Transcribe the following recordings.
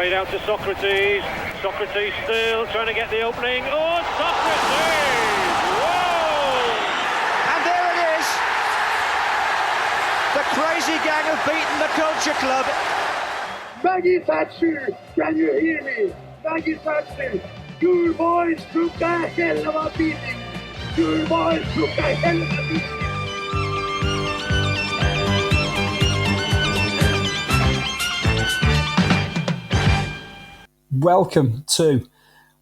Played out to Socrates. Socrates still trying to get the opening. Oh, Socrates! Whoa! And there it is. The crazy gang have beaten the Culture Club. Maggie Thatcher, can you hear me? Maggie Thatcher, your boys took a hell of a beating. Your boys took a hell of a beating. Welcome to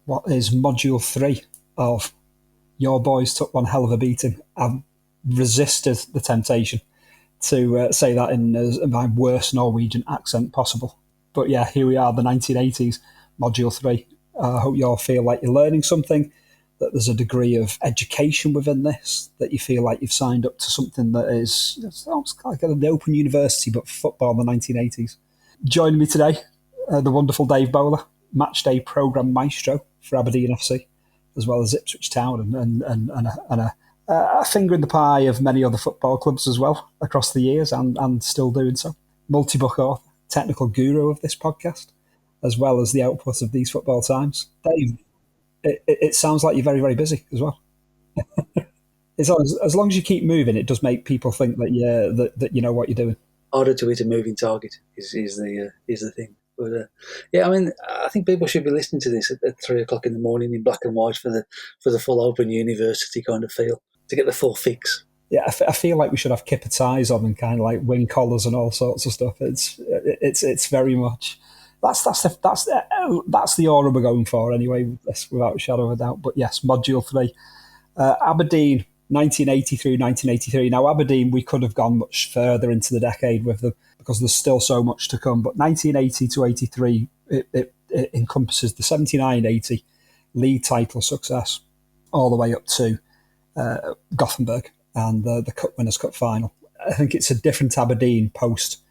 what is Module 3 of Your Boys Took One Hell of a Beating. I've resisted the temptation to say that in my worst Norwegian accent possible. But yeah, here we are, the 1980s, Module 3. I hope you all feel like you're learning something, that there's a degree of education within this, that you feel like you've signed up to something that is almost like an open university, but football in the 1980s. Joining me today, the wonderful Dave Bowler, matchday programme maestro for Aberdeen FC, as well as Ipswich Town, and a finger in the pie of many other football clubs as well across the years, and still doing so. Multi-book author, technical guru of this podcast, as well as the output of These Football Times. Dave, it sounds like you're very, very busy as well. As long as you keep moving, it does make people think that that you know what you're doing. Harder to hit a moving target is the thing. But yeah, I mean, I think people should be listening to this at 3 o'clock in the morning in black and white for the full open university kind of feel, to get the full fix. Yeah, I feel like we should have kipper ties on and kind of like wing collars and all sorts of stuff. It's very much that's the aura we're going for anyway, without a shadow of a doubt. But yes, Module 3, Aberdeen, 1980 through 1983. Now Aberdeen, we could have gone much further into the decade with them because there's still so much to come. But 1980 to 83, it encompasses the 79-80 league title success all the way up to Gothenburg and the Cup Winners' Cup final. I think it's a different Aberdeen post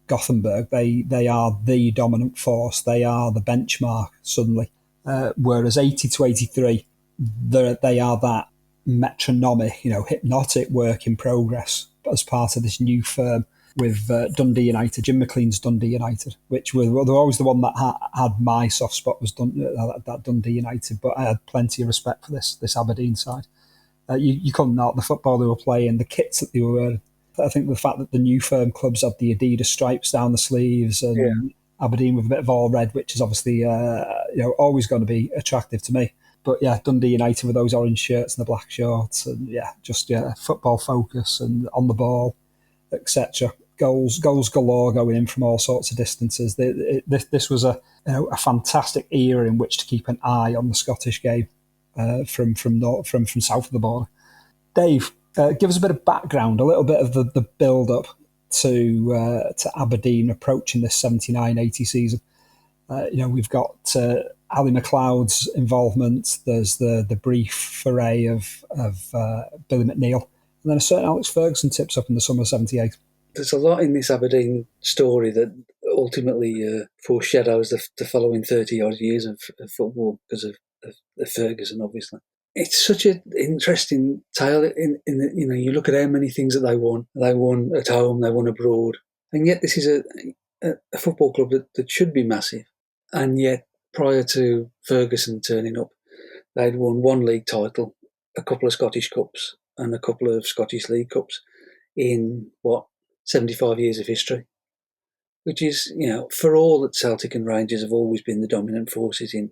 Gothenburg. They are the dominant force. They are the benchmark suddenly. Whereas 80 to 83, they are that metronomic, hypnotic work in progress as part of this new firm with Dundee United, Jim McLean's Dundee United, which were always the one that had my soft spot, was that Dundee United. But I had plenty of respect for this Aberdeen side. You couldn't know the football they were playing, the kits that they were wearing. I think the fact that the new firm clubs had the Adidas stripes down the sleeves, and Aberdeen with a bit of all red, which is obviously always going to be attractive to me. But yeah, Dundee United with those orange shirts and the black shorts, and football focus and on the ball, etc. Goals galore going in from all sorts of distances. This was a fantastic era in which to keep an eye on the Scottish game from south of the border. Dave, give us a bit of background, a little bit of the build up to Aberdeen approaching this 79-80 season. We've got Ali McLeod's involvement. There's the brief foray of Billy McNeil, and then a certain Alex Ferguson tips up in the summer of '78. There's a lot in this Aberdeen story that ultimately foreshadows the following 30-odd years of football because of Ferguson, obviously. It's such an interesting tale. In you look at how many things that they won. They won at home, they won abroad, and yet this is a football club that should be massive. And yet, prior to Ferguson turning up, they'd won one league title, a couple of Scottish Cups, and a couple of Scottish League Cups in 75 years of history, which is, for all that Celtic and Rangers have always been the dominant forces in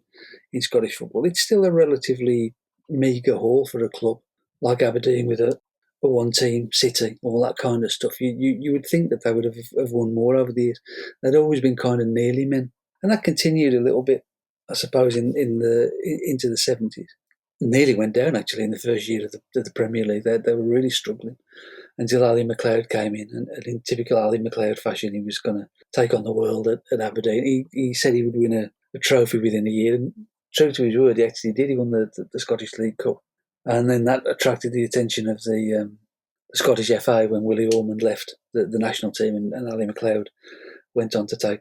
Scottish football, it's still a relatively meagre haul for a club like Aberdeen with a one-team city, all that kind of stuff. You would think that they would have won more over the years. They'd always been kind of nearly men, and that continued a little bit, I suppose, into the 70s. Nearly went down actually in the first year of the Premier League. They were really struggling until Ali McLeod came in, and in typical Ali McLeod fashion, he was going to take on the world at Aberdeen. He said he would win a trophy within a year, and true to his word, he actually did. He won the Scottish League Cup, and then that attracted the attention of the Scottish FA when Willie Ormond left the national team, and Ali McLeod went on to take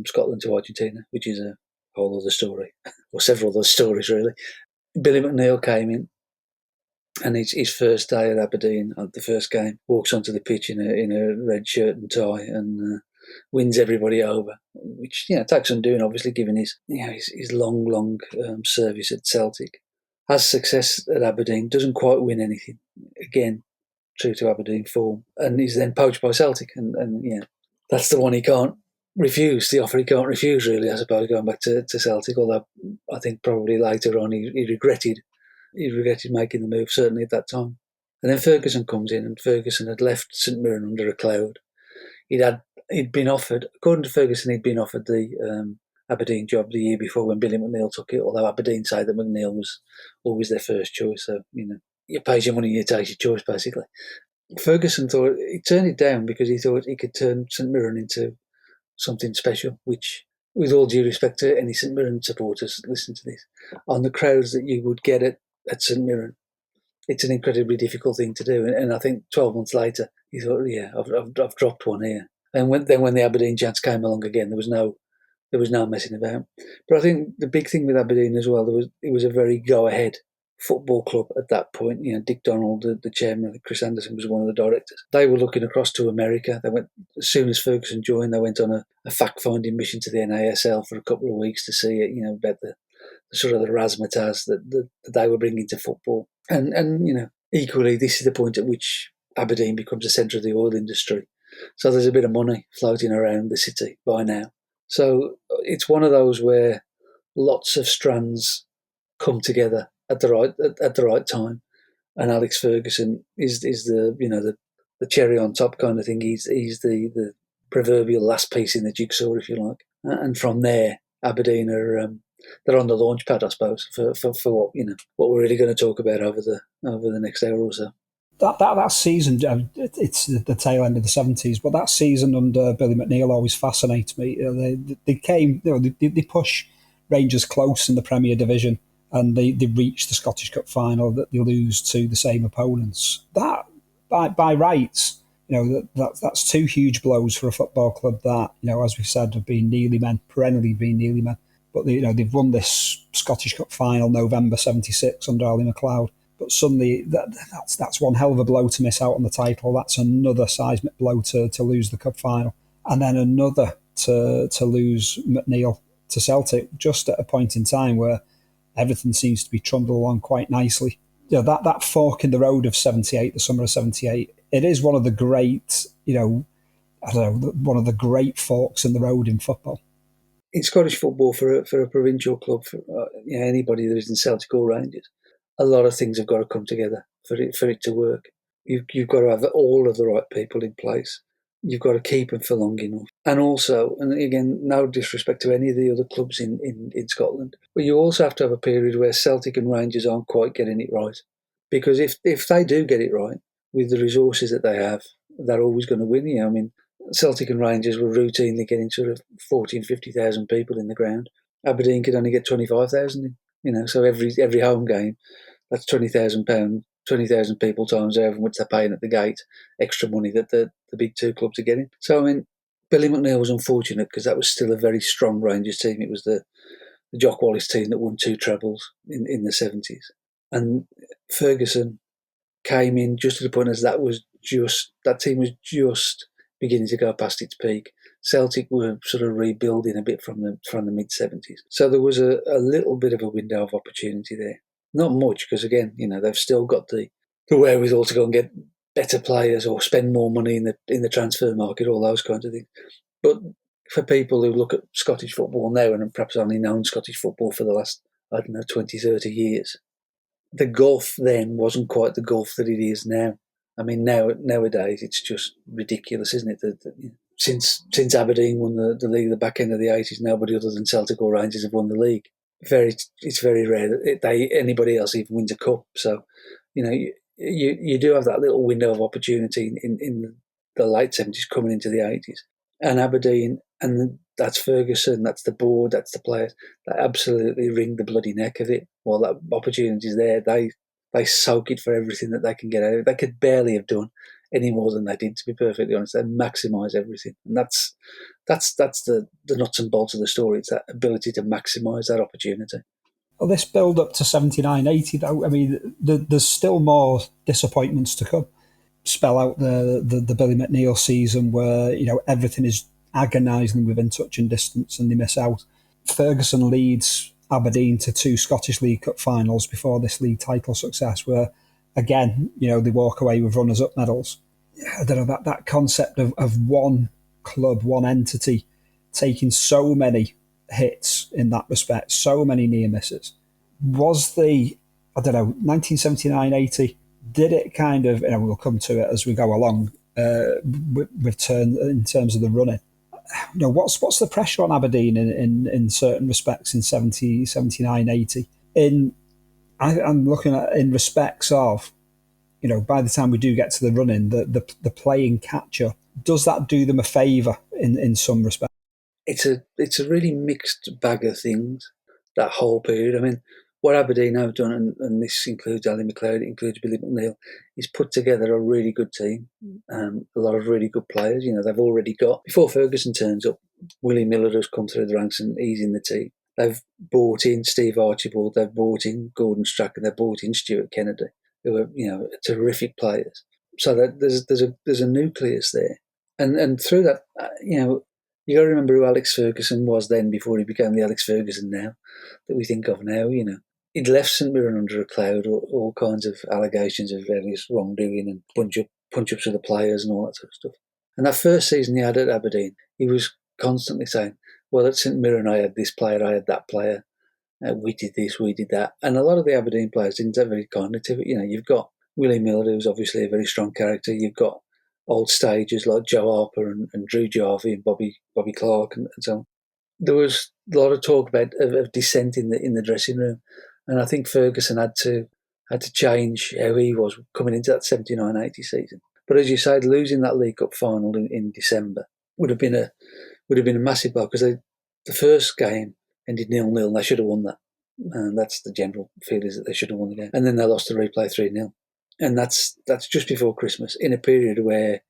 Scotland to Argentina, which is a whole other story, or several other stories really. Billy McNeil came in, and his first day at Aberdeen, the first game, walks onto the pitch in a red shirt and tie, and wins everybody over, which takes some doing. Obviously, given his long service at Celtic, has success at Aberdeen, doesn't quite win anything. Again, true to Aberdeen form, and he's then poached by Celtic, and that's the one he can't refuse. The offer he can't refuse, really, I suppose, going back to Celtic. Although I think probably later on he regretted making the move, certainly at that time. And then Ferguson comes in, and Ferguson had left St Mirren under a cloud. He'd been offered, according to Ferguson, he'd been offered the Aberdeen job the year before when Billy McNeill took it. Although Aberdeen say that McNeill was always their first choice, so you pay your money, you take your choice, basically. Ferguson thought he turned it down because he thought he could turn St Mirren into something special, which, with all due respect to any St Mirren supporters, listen to this, on the crowds that you would get at St Mirren, it's an incredibly difficult thing to do. And I think 12 months later, he thought, I've dropped one here. And when the Aberdeen chance came along again, there was no messing about. But I think the big thing with Aberdeen as well, it was a very go-ahead football club at that point. Dick Donald, the chairman, Chris Anderson was one of the directors. They were looking across to America. They went, as soon as Ferguson joined, they went on a fact-finding mission to the NASL for a couple of weeks to see it, about the sort of the razzmatazz that they were bringing to football. And equally, this is the point at which Aberdeen becomes a centre of the oil industry. So there's a bit of money floating around the city by now. So it's one of those where lots of strands come together at the right time, and Alex Ferguson is the cherry on top kind of thing. He's the proverbial last piece in the jigsaw, if you like. And from there, Aberdeen are they're on the launch pad, I suppose, for what we're really going to talk about over the next hour or so. That season, it's the tail end of the 70s, but that season under Billy McNeill always fascinates me. They push Rangers close in the Premier Division, and they reach the Scottish Cup final that they lose to the same opponents. That, by rights, that's two huge blows for a football club that, as we've said, have been perennially been nearly men. But they've won this Scottish Cup final November 76 under Ali MacLeod. But suddenly, that's one hell of a blow to miss out on the title. That's another seismic blow to lose the cup final. And then another to lose McNeill to Celtic, just at a point in time where everything seems to be trundled along quite nicely. That fork in the road of 78, the summer of 78, it is one of the great, one of the great forks in the road in football. In Scottish football, for a provincial club, for anybody that is in Celtic or Rangers, a lot of things have got to come together for it to work. You've got to have all of the right people in place. You've got to keep them for long enough. And also, and again, no disrespect to any of the other clubs in Scotland, but you also have to have a period where Celtic and Rangers aren't quite getting it right. Because if they do get it right, with the resources that they have, they're always going to win. Celtic and Rangers were routinely getting sort of 40 and 50,000 people in the ground. Aberdeen could only get 25,000 in. So every home game, that's £20,000, 20,000 people times however much they're paying at the gate, extra money that the big two clubs are getting. So, Billy McNeill was unfortunate because that was still a very strong Rangers team. It was the Jock Wallace team that won 2 trebles in the 70s. And Ferguson came in just at the point as that team was just beginning to go past its peak. Celtic were sort of rebuilding a bit from the mid-70s. So there was a little bit of a window of opportunity there. Not much, because again, they've still got the wherewithal to go and get better players or spend more money in the transfer market, all those kinds of things. But for people who look at Scottish football now and have perhaps only known Scottish football for the last, 20, 30 years, the gulf then wasn't quite the gulf that it is now. Nowadays it's just ridiculous, isn't it? Since Aberdeen won the league at the back end of the 80s, nobody other than Celtic or Rangers have won the league. It's very rare that anybody else even wins a cup. So, you do have that little window of opportunity in the late 70s coming into the 80s. And Aberdeen, and that's Ferguson, that's the board, that's the players, they absolutely wring the bloody neck of it. While that opportunity's there, they soak it for everything that they can get out of it. They could barely have done any more than they did, to be perfectly honest. They maximise everything. And that's the nuts and bolts of the story. It's that ability to maximise that opportunity. Well, this build up to 79-80, though, there's still more disappointments to come. Spell out the Billy McNeill season where, everything is agonisingly within touching distance and they miss out. Ferguson leads Aberdeen to 2 Scottish League Cup finals before this league title success, where, again, they walk away with runners-up medals. I don't know, that concept of one club, one entity, taking so many hits in that respect, so many near misses. Was the, 1979-80, did it kind of, we'll come to it as we go along, return in terms of the running. What's the pressure on Aberdeen in certain respects in 79, 80? I'm looking at in respects of, by the time we do get to the running, the playing catcher, does that do them a favour in some respects? It's a really mixed bag of things, that whole period. I mean, what Aberdeen have done, and this includes Ali McLeod, it includes Billy McNeil, is put together a really good team, a lot of really good players. They've already got, before Ferguson turns up, Willie Miller has come through the ranks and he's in the team. They've brought in Steve Archibald, they've brought in Gordon Strachan, they've brought in Stuart Kennedy, who are terrific players. So that there's a nucleus there, and through that, you got to remember who Alex Ferguson was then before he became the Alex Ferguson now that we think of now. He'd left St Mirren under a cloud, all kinds of allegations of various wrongdoing and punch-ups with the players and all that sort of stuff. And that first season he had at Aberdeen, he was constantly saying, well, at St Mirren I had this player, I had that player, we did this, we did that. And a lot of the Aberdeen players didn't have very kindly to it. You've got Willie Miller, who's obviously a very strong character. You've got old stagers like Joe Harper and Drew Jarvie and Bobby Clark and so on. There was a lot of talk about of dissent in the dressing room, and I think Ferguson had to change how he was coming into that 79-80 season. But as you said, losing that League Cup final in December would have been a massive blow, because the first game ended 0-0 and they should have won that. And that's the general feel, is that they should have won the game. And then they lost the replay 3-0. And that's just before Christmas, in a period where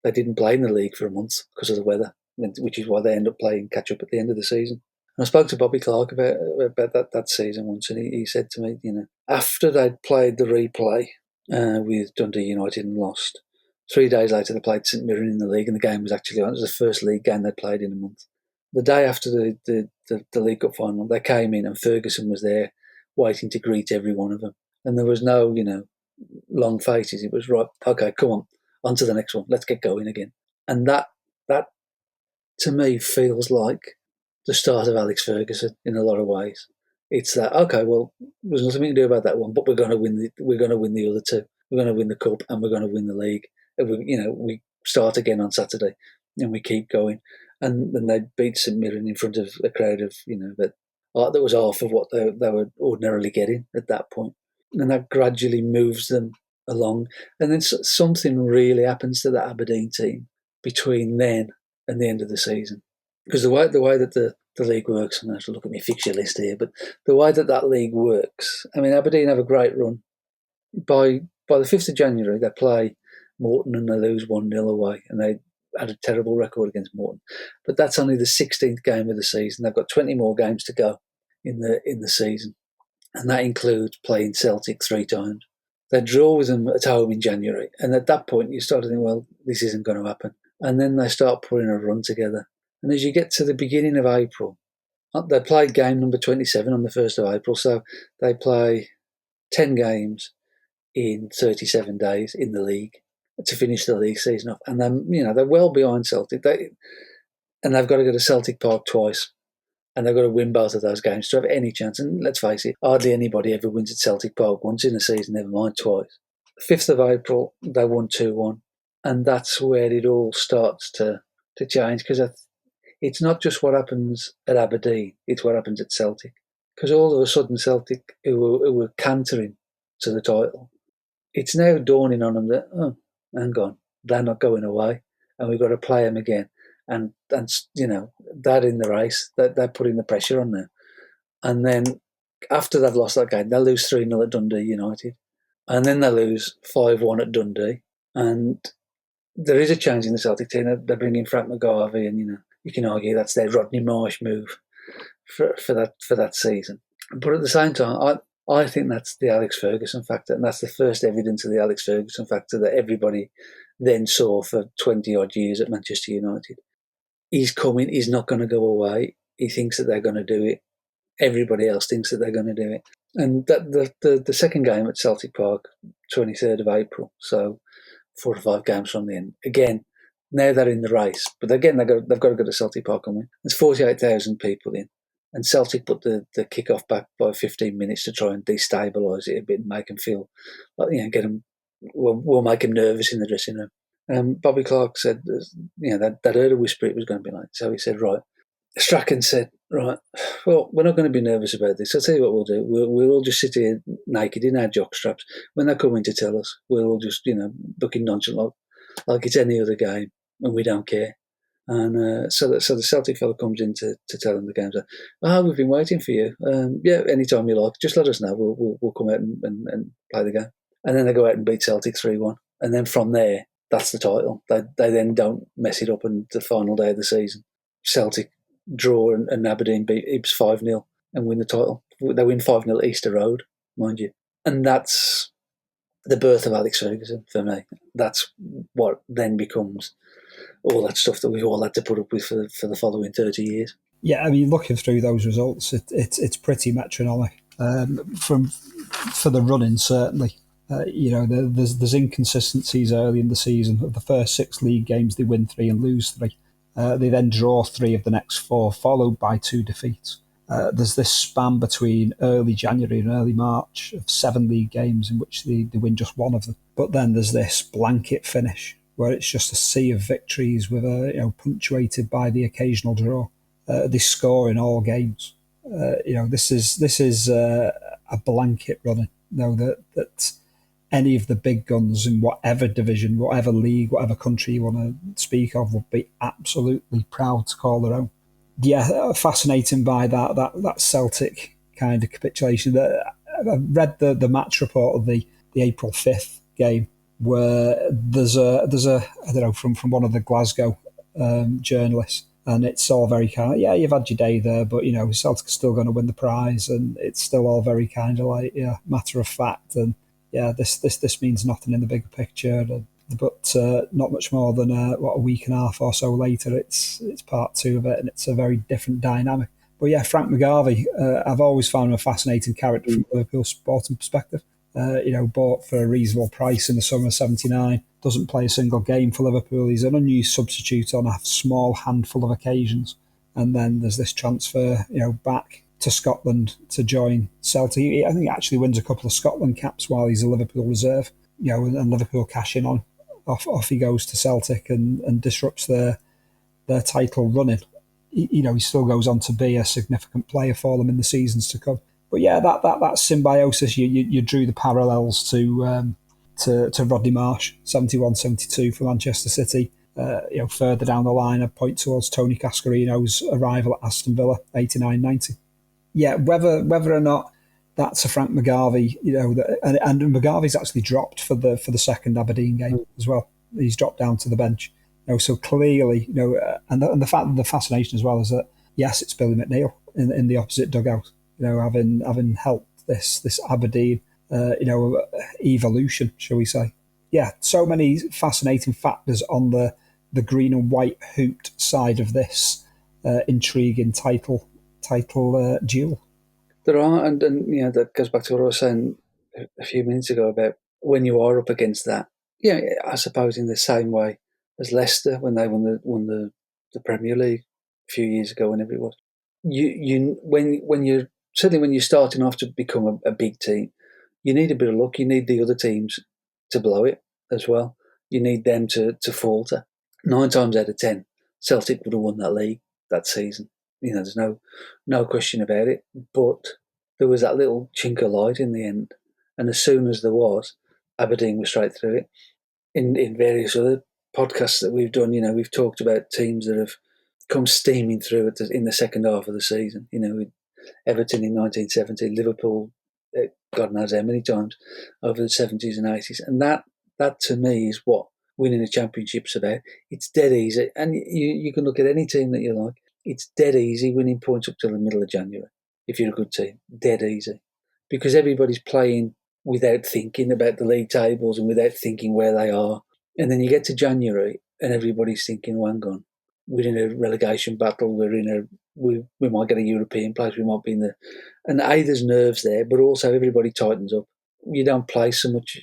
they didn't play in the league for a month because of the weather, which is why they end up playing catch-up at the end of the season. And I spoke to Bobby Clark about that season once, and he said to me, after they'd played the replay with Dundee United and lost, 3 days later they played St Mirren in the league, and the game was actually on. It was the first league game they'd played in a month. The day after the League Cup final, they came in and Ferguson was there waiting to greet every one of them. And there was no, long faces. It was, right, okay, come on to the next one. Let's get going again. And that to me feels like the start of Alex Ferguson in a lot of ways. It's that, okay, well, there's nothing we can do about that one, but we're going to win the other two. We're going to win the cup and we're going to win the league. And we start again on Saturday and we keep going. And then they beat St Mirren in front of a crowd of, that was half of what they were ordinarily getting at that point. And that gradually moves them along. And then something really happens to the Aberdeen team between then and the end of the season. Because the way that the league works, and I have to look at my fixture list here, but the way that league works, I mean, Aberdeen have a great run. By the 5th of January, they play Morton and they lose 1-0 away, and they had a terrible record against Morton. But that's only the 16th game of the season. They've got 20 more games to go in the season, and that includes playing Celtic 3 times. They draw with them at home in January, and at that point you start to think, well, this isn't going to happen. And then they start putting a run together. And as you get to the beginning of April, they play game number 27 on the 1st of April, so they play 10 games in 37 days in the league to finish the league season off. And then, they're well behind Celtic. And they've got to go to Celtic Park twice. And they've got to win both of those games to have any chance. And let's face it, hardly anybody ever wins at Celtic Park once in a season, never mind twice. 5th of April, they won 2-1. And that's where it all starts to change, because it's not just what happens at Aberdeen, it's what happens at Celtic. Because all of a sudden Celtic, who were cantering to the title, it's now dawning on them that, oh, hang on, they're not going away, and we've got to play them again. And they're in the race, they're putting the pressure on now. And then after they've lost that game, they lose 3-0 at Dundee United. And then they lose 5-1 at Dundee. And there is a change in the Celtic team. They're bringing Frank McGarvey, and you can argue that's their Rodney Marsh move for that season. But at the same time, I think that's the Alex Ferguson factor, and that's the first evidence of the Alex Ferguson factor that everybody then saw for 20-odd years at Manchester United. he's coming. He's not going to go away. He thinks that they're going to do it. Everybody else thinks that they're going to do it. And that the second game at Celtic Park, 23rd of April, so 4 or 5 games from the end. Again, now they're in the race, but again they've got to go to Celtic Park and win. There's 48,000 people in, and Celtic put the kick-off back by 15 minutes to try and destabilise it a bit and make them feel like, get them. We'll make him nervous in the dressing room. Bobby Clark said, that heard a whisper it was going to be like. So he said, right. Strachan said, right, well, we're not going to be nervous about this. I'll tell you what we'll do. We'll all just sit here naked in our jock straps. When they come in to tell us, we'll all just, looking nonchalant like it's any other game and we don't care. And so the Celtic fellow comes in to tell them the game's like, we've been waiting for you. Anytime you like, just let us know. We'll come out and play the game. And then they go out and beat Celtic 3-1. And then from there, that's the title. They then don't mess it up on the final day of the season. Celtic draw and Aberdeen beat Ibs 5-0 and win the title. They win 5-0 at Easter Road, mind you. And that's the birth of Alex Ferguson for me. That's what then becomes all that stuff that we've all had to put up with for the following 30 years. Yeah, I mean, looking through those results, it's pretty metronomic. For the running, certainly. There's inconsistencies early in the season. Of the first 6 league games, they win 3 and lose 3. They then draw 3 of the next 4, followed by 2 defeats. There's this span between early January and early March of 7 league games in which they win just 1 of them. But then there's this blanket finish where it's just a sea of victories with punctuated by the occasional draw. They score in all games. This is a blanket running. That any of the big guns in whatever division, whatever league, whatever country you want to speak of would be absolutely proud to call their own. Yeah, fascinating by that Celtic kind of capitulation. I read the match report of the April 5th game where there's a I don't know, from one of the Glasgow journalists, and it's all very kind of, you've had your day there, but Celtic are still going to win the prize, and it's still all very kind of like matter of fact, and this means nothing in the bigger picture. But not much more than a week and a half or so later, it's part 2 of it, and it's a very different dynamic. But yeah, Frank McGarvey, I've always found him a fascinating character from Liverpool's sporting perspective. Bought for a reasonable price in the summer of '79. Doesn't play a single game for Liverpool. He's an unused substitute on a small handful of occasions, and then there's this transfer, back to Scotland to join Celtic. I think he actually wins a couple of Scotland caps while he's a Liverpool reserve. And Liverpool cash in on. Off he goes to Celtic and disrupts their title running. He still goes on to be a significant player for them in the seasons to come. But yeah, that symbiosis, you drew the parallels to Rodney Marsh, 71-72 for Manchester City. Further down the line, I point towards Tony Cascarino's arrival at Aston Villa, 89-90. Yeah, whether or not that's a Frank McGarvey, and McGarvey's actually dropped for the second Aberdeen game as well. He's dropped down to the bench. So clearly, and the fact that the fascination as well is that yes, it's Billy McNeil in the opposite dugout. Having helped this Aberdeen, evolution, shall we say? Yeah, so many fascinating factors on the green and white hooped side of this intriguing title duel. There are, and that goes back to what I was saying a few minutes ago about when you are up against that. Yeah, I suppose in the same way as Leicester when they won the Premier League a few years ago, whenever it was. When you're starting off to become a big team, you need a bit of luck. You need the other teams to blow it as well. You need them to falter. 9 times out of 10, Celtic would have won that league that season. There's no question about it. But there was that little chink of light in the end, and as soon as there was, Aberdeen was straight through it. In various other podcasts that we've done, we've talked about teams that have come steaming through it in the second half of the season. With Everton in 1970, Liverpool, God knows how many times over the 70s and 80s, and that to me is what winning a championship's about. It's dead easy, and you can look at any team that you like. It's dead easy winning points up till the middle of January if you're a good team. Dead easy. Because everybody's playing without thinking about the league tables and without thinking where they are. And then you get to January and everybody's thinking, oh, hang on, we're in a relegation battle. We might get a European place. We might be in the, and there's nerves there, but also everybody tightens up. You don't play so much.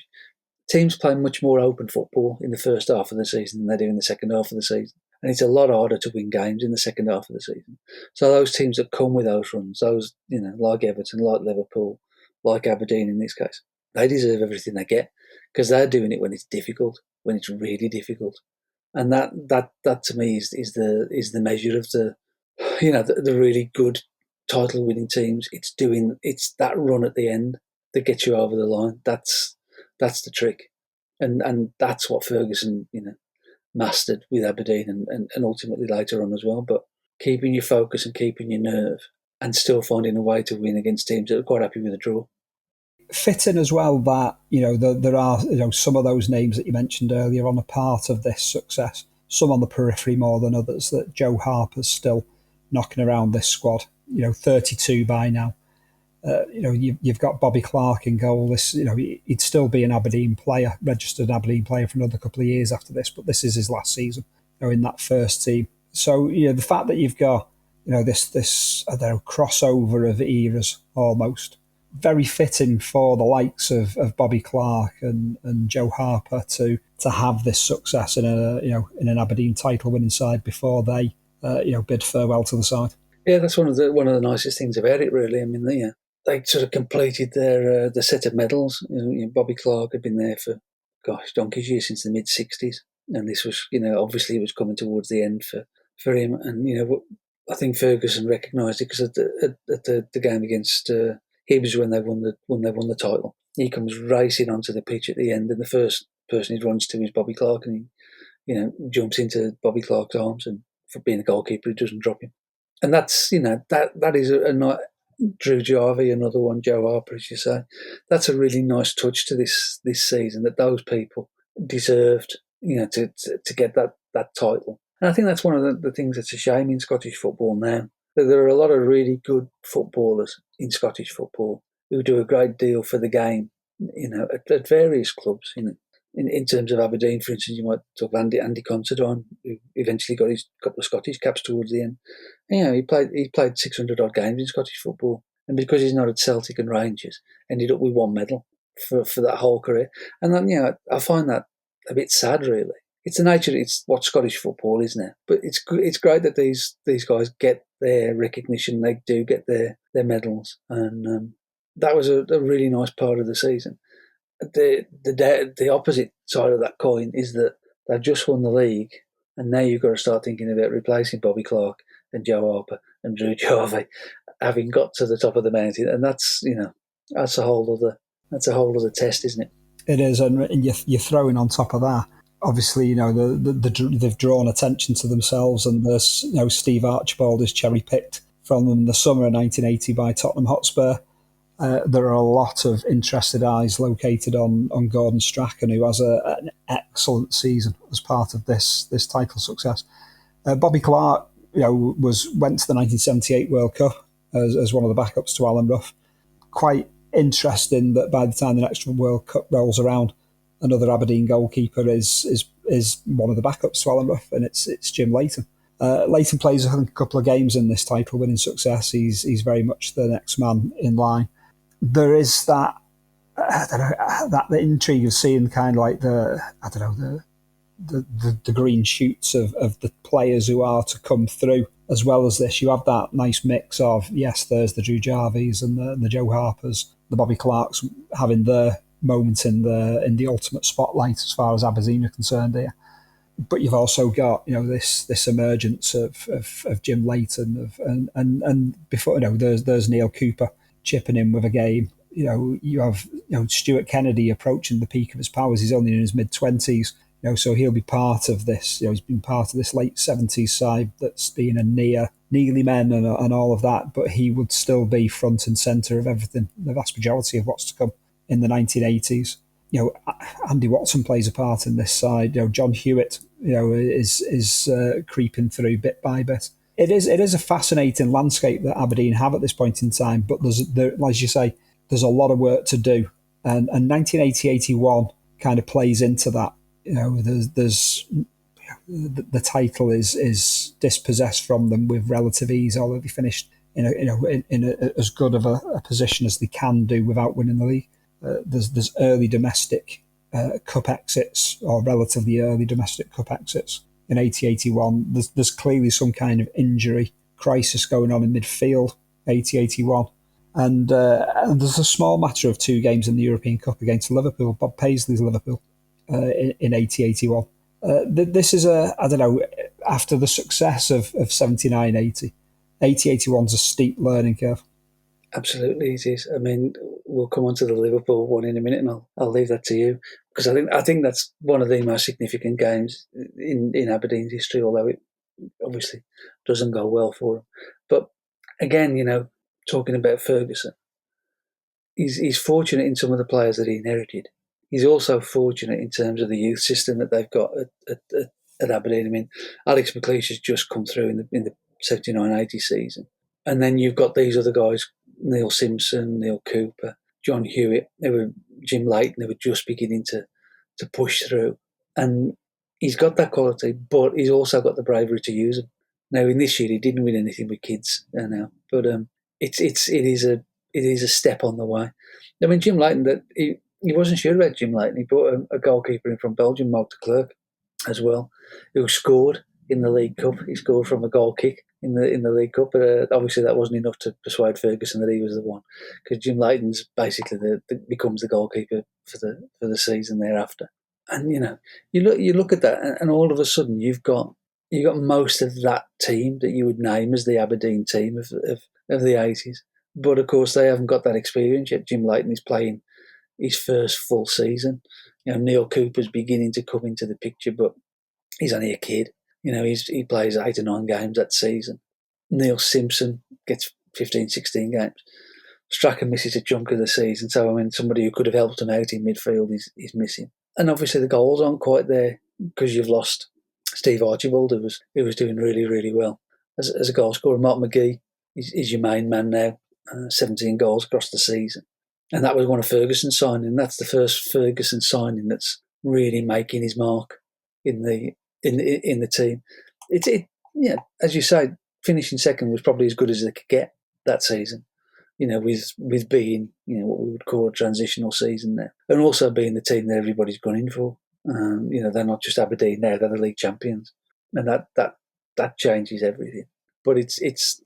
Teams play much more open football in the first half of the season than they do in the second half of the season, and it's a lot harder to win games in the second half of the season. So those teams that come with those runs, those like Everton, like Liverpool, like Aberdeen in this case, they deserve everything they get because they're doing it when it's difficult, when it's really difficult. And that to me is the measure of the really good title winning teams. It's that run at the end that gets you over the line. That's the trick, and that's what Ferguson mastered with Aberdeen and ultimately later on as well. But keeping your focus and keeping your nerve and still finding a way to win against teams that are quite happy with a draw. Fitting as well that there are some of those names that you mentioned earlier on a part of this success, some on the periphery more than others, that Joe Harper's still knocking around this squad, 32 by now. You've got Bobby Clark in goal. He'd still be an Aberdeen player, registered Aberdeen player for another couple of years after this, but this is his last season in that first team. So the fact that you've got this crossover of eras almost, very fitting for the likes of Bobby Clark and Joe Harper to have this success in an Aberdeen title winning side before they bid farewell to the side. Yeah, that's one of the nicest things about it, really. I mean, they sort of completed their set of medals. Bobby Clark had been there for donkey's years, since the mid '60s, and this was obviously it was coming towards the end for him. And I think Ferguson recognised it because at the game against Hibs when they won the title, he comes racing onto the pitch at the end, and the first person he runs to is Bobby Clark, and he jumps into Bobby Clark's arms, and for being a goalkeeper, he doesn't drop him. And that's that is a Drew Jarvie, another one, Joe Harper, as you say. That's a really nice touch to this season, that those people deserved to get that title. And I think that's one of the things that's a shame in Scottish football now. That there are a lot of really good footballers in Scottish football who do a great deal for the game, at various clubs. In terms of Aberdeen, for instance, you might talk of Andy Considine, who eventually got his couple of Scottish caps towards the end. He played 600 odd games in Scottish football, and because he's not at Celtic and Rangers, ended up with one medal for that whole career. And then, I find that a bit sad, really. It's the nature, it's what Scottish football is now. But it's great that these guys get their recognition, they do get their medals, and that was a really nice part of the season. The opposite side of that coin is that they've just won the league, and now you've got to start thinking about replacing Bobby Clark and Joe Harper and Drew Jarvie, having got to the top of the mountain, and that's a whole other test, isn't it? It is, and you're throwing on top of that. Obviously, they've drawn attention to themselves, and there's Steve Archibald is cherry picked from the summer of 1980 by Tottenham Hotspur. There are a lot of interested eyes located on Gordon Strachan, who has an excellent season as part of this title success. Bobby Clark, went to the 1978 World Cup as one of the backups to Alan Rough. Quite interesting that by the time the next World Cup rolls around, another Aberdeen goalkeeper is one of the backups to Alan Rough, and it's Jim Leighton. Leighton plays a couple of games in this title-winning success. He's very much the next man in line. There is that that intrigue of seeing kind of like the green shoots of the players who are to come through, as well as this. You have that nice mix of, yes, there's the Drew Jarvies and the Joe Harpers, the Bobby Clarks having their moment in the ultimate spotlight as far as Aberdeen are concerned here. But you've also got this emergence of Jim Leighton and before there's Neil Cooper chipping in with a game. You have Stuart Kennedy approaching the peak of his powers. He's only in his mid-20s, so he'll be part of this. He's been part of this late 70s side that's been a Nearly men and all of that, but he would still be front and centre of everything, the vast majority of what's to come in the 1980s. Andy Watson plays a part in this side. John Hewitt, is creeping through bit by bit. It is a fascinating landscape that Aberdeen have at this point in time, but as you say, there's a lot of work to do, and 1980-81 kind of plays into that. There's the title is dispossessed from them with relative ease, although they finished in as good of a position as they can do without winning the league. There's early domestic cup exits, or relatively early domestic cup exits in 80-81. There's clearly some kind of injury crisis going on in midfield, 80-81. And there's a small matter of 2 games in the European Cup against Liverpool, Bob Paisley's Liverpool, in 80-81. This is I don't know, after the success of 79-80, 80-81's a steep learning curve. Absolutely, it is. I mean, we'll come on to the Liverpool one in a minute, and I'll leave that to you, because I think that's one of the most significant games in Aberdeen's history, although it obviously doesn't go well for them. But again, talking about Ferguson, he's fortunate in some of the players that he inherited. He's also fortunate in terms of the youth system that they've got at Aberdeen. I mean, Alex McLeish has just come through in the 79-80 season. And then you've got these other guys, Neil Simpson, Neil Cooper, John Hewitt, Jim Leighton, they were just beginning to push through. And he's got that quality, but he's also got the bravery to use them. Now, in this year, he didn't win anything with kids now, but it is a step on the way. I mean, Jim Leighton, he wasn't sure about Jim Leighton. He brought a goalkeeper in from Belgium, Mark de Klerk, as well, who scored in the League Cup. He scored from a goal kick in the League Cup, but obviously that wasn't enough to persuade Ferguson that he was the one, because Jim Leighton's basically becomes the goalkeeper for the season thereafter. And you look at that, and all of a sudden you've got most of that team that you would name as the Aberdeen team of the 80s. But of course they haven't got that experience yet. Jim Leighton is playing his first full season. Neil Cooper's beginning to come into the picture, but he's only a kid. He plays 8 or 9 games that season. Neil Simpson gets 15, 16 games. Strachan misses a chunk of the season. So, I mean, somebody who could have helped him out in midfield is missing. And obviously the goals aren't quite there because you've lost Steve Archibald, who was doing really, really well as a goal scorer. Mark McGee is your main man now, 17 goals across the season. And that was one of Ferguson's signing. That's the first Ferguson signing that's really making his mark in the team. As you say, finishing second was probably as good as they could get that season. With being what we would call a transitional season there, and also being the team that everybody's gone in for. They're not just Aberdeen now; they're the league champions, and that changes everything. But it's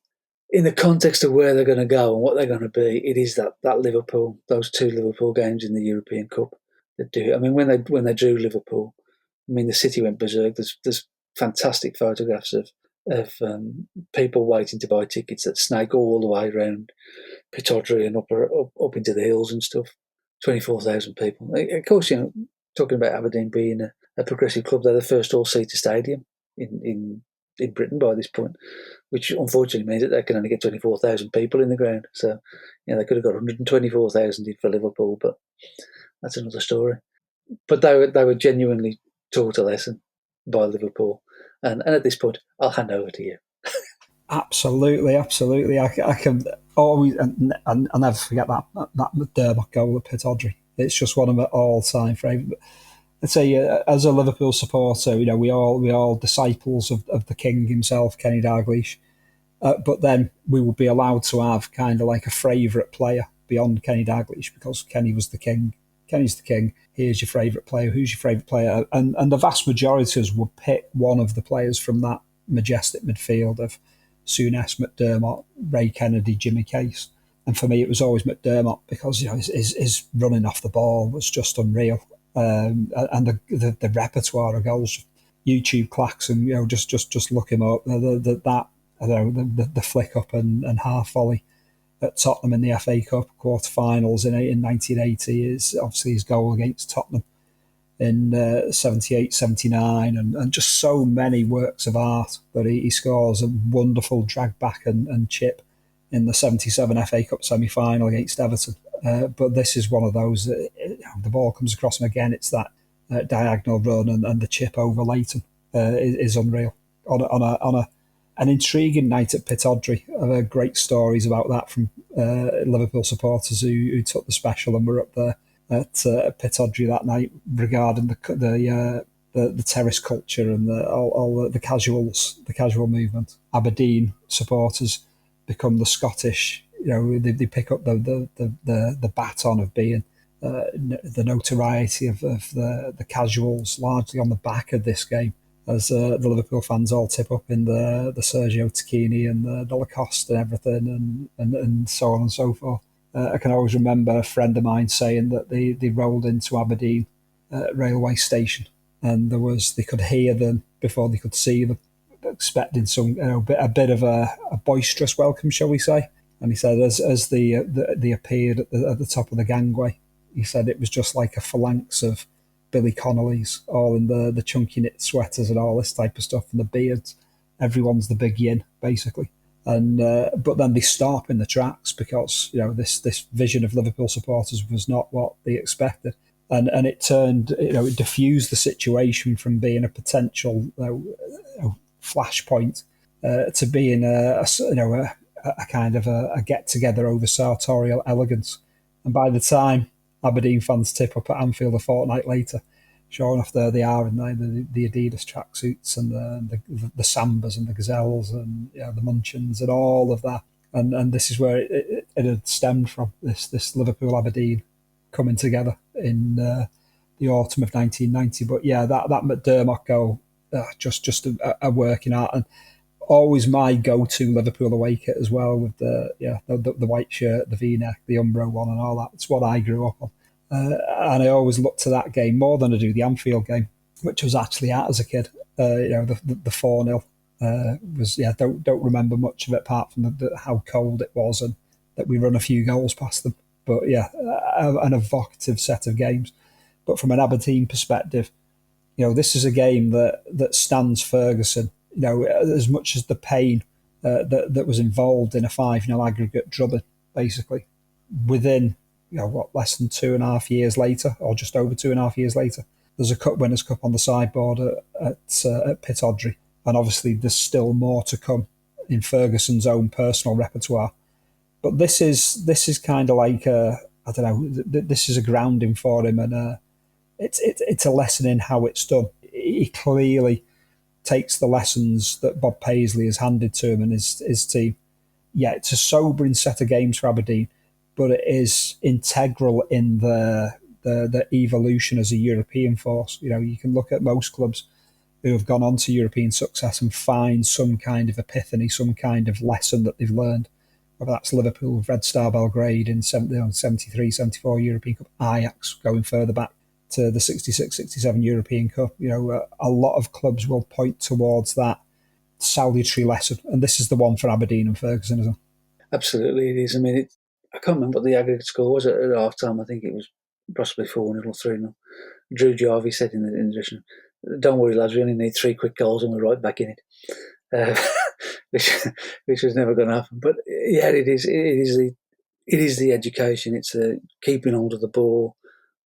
in the context of where they're going to go and what they're going to be. It is that Liverpool, those 2 Liverpool games in the European Cup that do it. I mean, when they drew Liverpool, I mean, the city went berserk. There's fantastic photographs of people waiting to buy tickets that snake all the way around Pittodrie and up into the hills and stuff. 24,000 people. Of course, talking about Aberdeen being a progressive club, they're the first all-seater stadium in Britain by this point, which unfortunately means that they can only get 24,000 people in the ground. So, they could have got 124,000 in for Liverpool, but that's another story. But they were genuinely taught a lesson by Liverpool. And at this point, I'll hand over to you. Absolutely. I can always, and I'll never forget that McDermott goal at Pittodrie. It's just one of my all-time favourite. I'd say, as a Liverpool supporter, we all disciples of the king himself, Kenny Dalglish. But then we would be allowed to have kind of like a favourite player beyond Kenny Dalglish, because Kenny was the king. Kenny's the king. Here's your favourite player. Who's your favourite player? And the vast majority of us would pick one of the players from that majestic midfield of Souness, McDermott, Ray Kennedy, Jimmy Case. And for me, it was always McDermott, because his running off the ball was just unreal. And the repertoire of goals, YouTube clacks, and just look him up. The flick up and half volley at Tottenham in the FA Cup quarter-finals in 1980 is obviously his goal against Tottenham in 78-79, and just so many works of art. But he scores a wonderful drag back and chip in the 77 FA Cup semi-final against Everton. But this is one of those that the ball comes across him again. It's that diagonal run and the chip over Leighton is unreal. On an intriguing night at Pittodrie. I've heard great stories about that from Liverpool supporters who took the special and were up there at Pittodrie that night regarding the the terrace culture and all the casual movement. Aberdeen supporters become the Scottish. They pick up the baton of being the notoriety of the casuals, largely on the back of this game, as the Liverpool fans all tip up in the Sergio Tacchini and the Lacoste and everything, and so on and so forth. I can always remember a friend of mine saying that they rolled into Aberdeen railway station, and they could hear them before they could see them, expecting a bit of a boisterous welcome, shall we say. And he said as they appeared at the top of the gangway, he said it was just like a phalanx of Billy Connolly's, all in the chunky knit sweaters and all this type of stuff, and the beards. Everyone's the big yin, basically. And but then they stop in the tracks because this vision of Liverpool supporters was not what they expected, and it turned it diffused the situation from being a potential flashpoint to being a kind of a get together over sartorial elegance. And by the time Aberdeen fans tip up at Anfield a fortnight later, sure enough, there they are in the Adidas tracksuits and the Sambas and the Gazelles and the Munchins and all of that. And this is where it had stemmed from, this Liverpool Aberdeen coming together in the autumn of 1990. But yeah, that McDermott goal, just a working art, and always my go-to Liverpool away kit as well, with the white shirt, the V-neck, the Umbro one, and all that. It's what I grew up on, and I always look to that game more than I do the Anfield game, which I was actually at as a kid. The 4-0 was don't remember much of it apart from how cold it was and that we run a few goals past them. But yeah, an evocative set of games. But from an Aberdeen perspective, this is a game that stands Ferguson. As much as the pain that was involved in a 5-0 aggregate drubbing, basically, within less than 2.5 years later, or just over 2.5 years later, there's a Cup Winners' Cup on the sideboard at Pittodrie, and obviously there's still more to come in Ferguson's own personal repertoire. But this is kind of like this is a grounding for him, and it's a lesson in how it's done. He clearly takes the lessons that Bob Paisley has handed to him and his team. Yeah, it's a sobering set of games for Aberdeen, but it is integral in the evolution as a European force. You can look at most clubs who have gone on to European success and find some kind of epiphany, some kind of lesson that they've learned. Whether that's Liverpool with Red Star Belgrade in 73, 74 European Cup, Ajax going further back to the 66, 67 European Cup. A lot of clubs will point towards that salutary lesson, and this is the one for Aberdeen and Ferguson, isn't it? Absolutely, it is. I mean, I can't remember what the aggregate score was at half time. I think it was possibly 4-0 or 3-0. Drew Jarvie said in the addition, "Don't worry, lads, we only need 3 quick goals and we're right back in it," which was never going to happen. But yeah, it is the education. It's the keeping hold of the ball.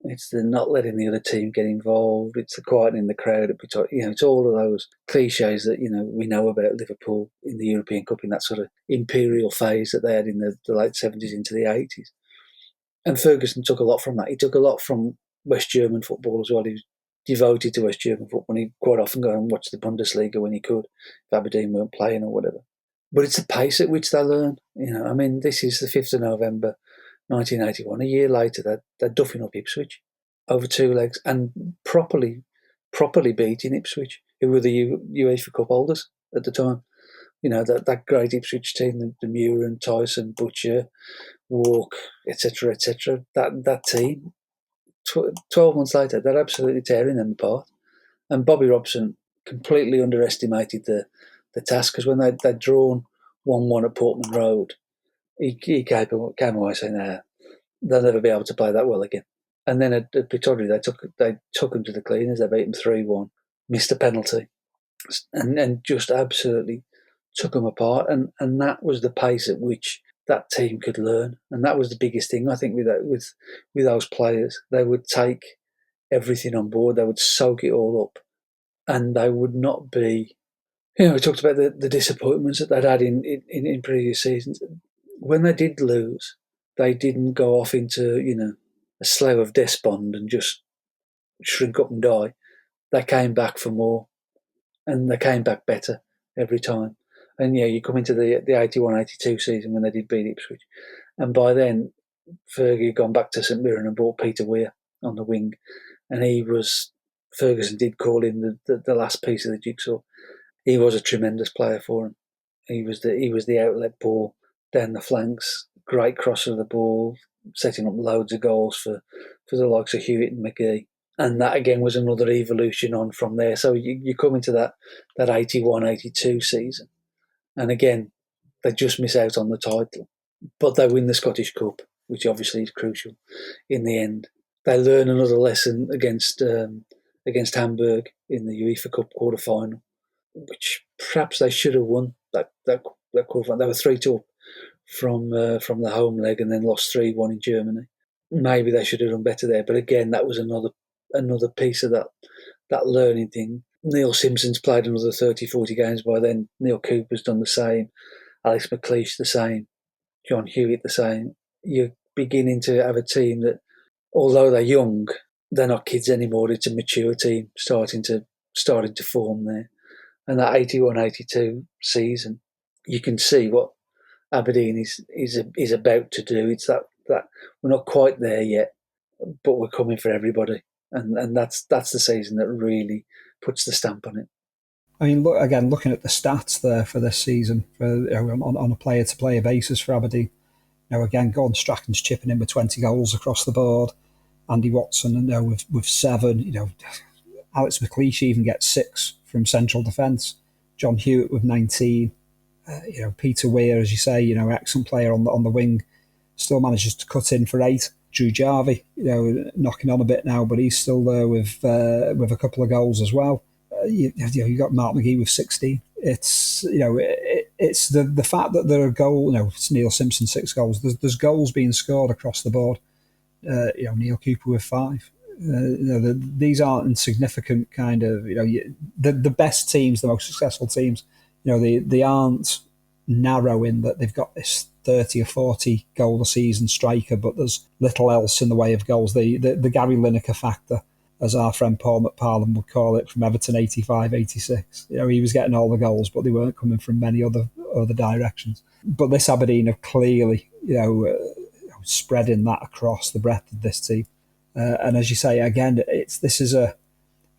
It's the not letting the other team get involved. It's the quietening the crowd. It's all of those cliches that we know about Liverpool in the European Cup, in that sort of imperial phase that they had in the late 70s into the 80s. And Ferguson took a lot from that. He took a lot from West German football as well. He was devoted to West German football. He'd quite often go and watch the Bundesliga when he could, if Aberdeen weren't playing or whatever. But it's the pace at which they learn. This is the 5th of November, 1981. A year later, they're duffing up Ipswich over 2 legs and properly beating Ipswich, who were the UEFA Cup holders at the time. That great Ipswich team, the Muren, Tyson, Butcher, Walk, etc., etc. That team, 12 months later, they're absolutely tearing them apart. And Bobby Robson completely underestimated the task, because when they'd drawn 1-1 at Portman Road, he came away saying, they'll never be able to play that well again. And then at Pittodrie, they took him to the cleaners. They beat him 3-1, missed a penalty, and just absolutely took him apart. And that was the pace at which that team could learn. And that was the biggest thing, I think, with those players. They would take everything on board. They would soak it all up, and they would not be. We talked about the disappointments that they'd had in previous seasons. When they did lose, they didn't go off into a slough of despond and just shrink up and die. they came back for more, and they came back better every time. And yeah, you come into the 81-82 season when they did beat Ipswich, and by then Fergie had gone back to St Mirren and brought Peter Weir on the wing, and Ferguson did call in the last piece of the jigsaw. He was a tremendous player for him. He was the outlet ball down the flanks, great crosser of the ball, setting up loads of goals for the likes of Hewitt and McGee. And that again was another evolution on from there. So you come into that 81-82 season, and again they just miss out on the title, but they win the Scottish Cup, which obviously is crucial in the end. They learn another lesson against Hamburg in the UEFA Cup quarter final, which perhaps they should have won that quarter final. They were 3-2 up from the home leg and then lost 3-1 in Germany. Maybe they should have done better there, but again, that was another piece of that learning thing. Neil Simpson's played another 30-40 games by then. Neil Cooper's done the same. Alex McLeish the same. John Hewitt the same. You're beginning to have a team that, although they're young, they're not kids anymore. It's a mature team starting to form there. And that 81-82 season, you can see what Aberdeen is about to do. It's that we're not quite there yet, but we're coming for everybody, and that's the season that really puts the stamp on it. I mean, looking at the stats there for this season, on a player-to-player basis for Aberdeen, again, Gordon Strachan's chipping in with 20 goals across the board. Andy Watson, with 7. Alex McLeish even gets 6 from central defence. John Hewitt with 19. Peter Weir, as you say, excellent player on the wing, still manages to cut in for 8. Drew Jarvie, knocking on a bit now, but he's still there with a couple of goals as well. You got Mark McGee with 16. It's it's the fact that there are goals. It's Neil Simpson 6 goals. There's goals being scored across the board. Neil Cooper with 5. These aren't insignificant kind of. The best teams, the most successful teams. They aren't narrow in that they've got this 30 or 40 goal a season striker, but there's little else in the way of goals. The Gary Lineker factor, as our friend Paul McParlin would call it, from Everton 85-86. He was getting all the goals, but they weren't coming from many other directions. But this Aberdeen have clearly, spreading that across the breadth of this team. And as you say, again, this is a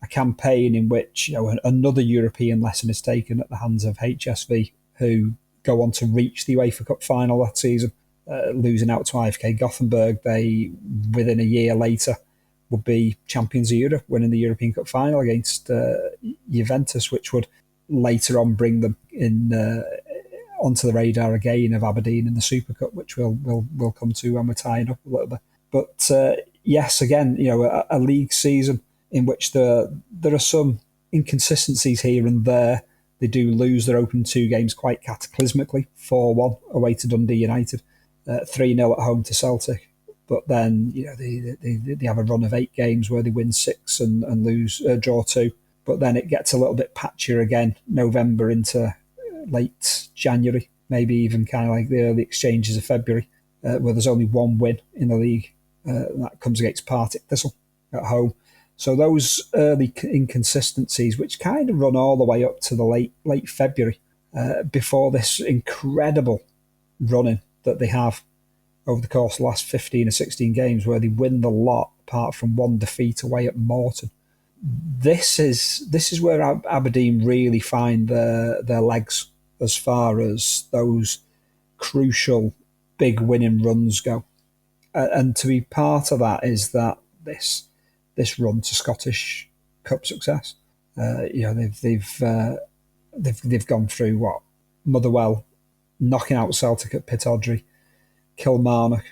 campaign in which another European lesson is taken at the hands of HSV, who go on to reach the UEFA Cup final that season, losing out to IFK Gothenburg. They, within a year later, would be champions of Europe, winning the European Cup final against Juventus, which would later on bring them in onto the radar again of Aberdeen in the Super Cup, which we'll come to when we're tying up a little bit. But yes, again, a league season in which there are some inconsistencies here and there. They do lose their opening 2 games quite cataclysmically, 4-1 away to Dundee United, 3-0 at home to Celtic. But then they have a run of 8 games where they win 6 and lose, draw 2. But then it gets a little bit patchier again, November into late January, maybe even kind of like the early exchanges of February, where there's only 1 win in the league. And that comes against Partick Thistle at home. So those early inconsistencies, which kind of run all the way up to the late February, before this incredible running that they have over the course of the last 15 or 16 games, where they win the lot apart from 1 defeat away at Morton. This is where Aberdeen really find their legs as far as those crucial big winning runs go. And to be part of that is that this run to Scottish Cup success. They've gone through Motherwell, knocking out Celtic at Pittodrie, Kilmarnock,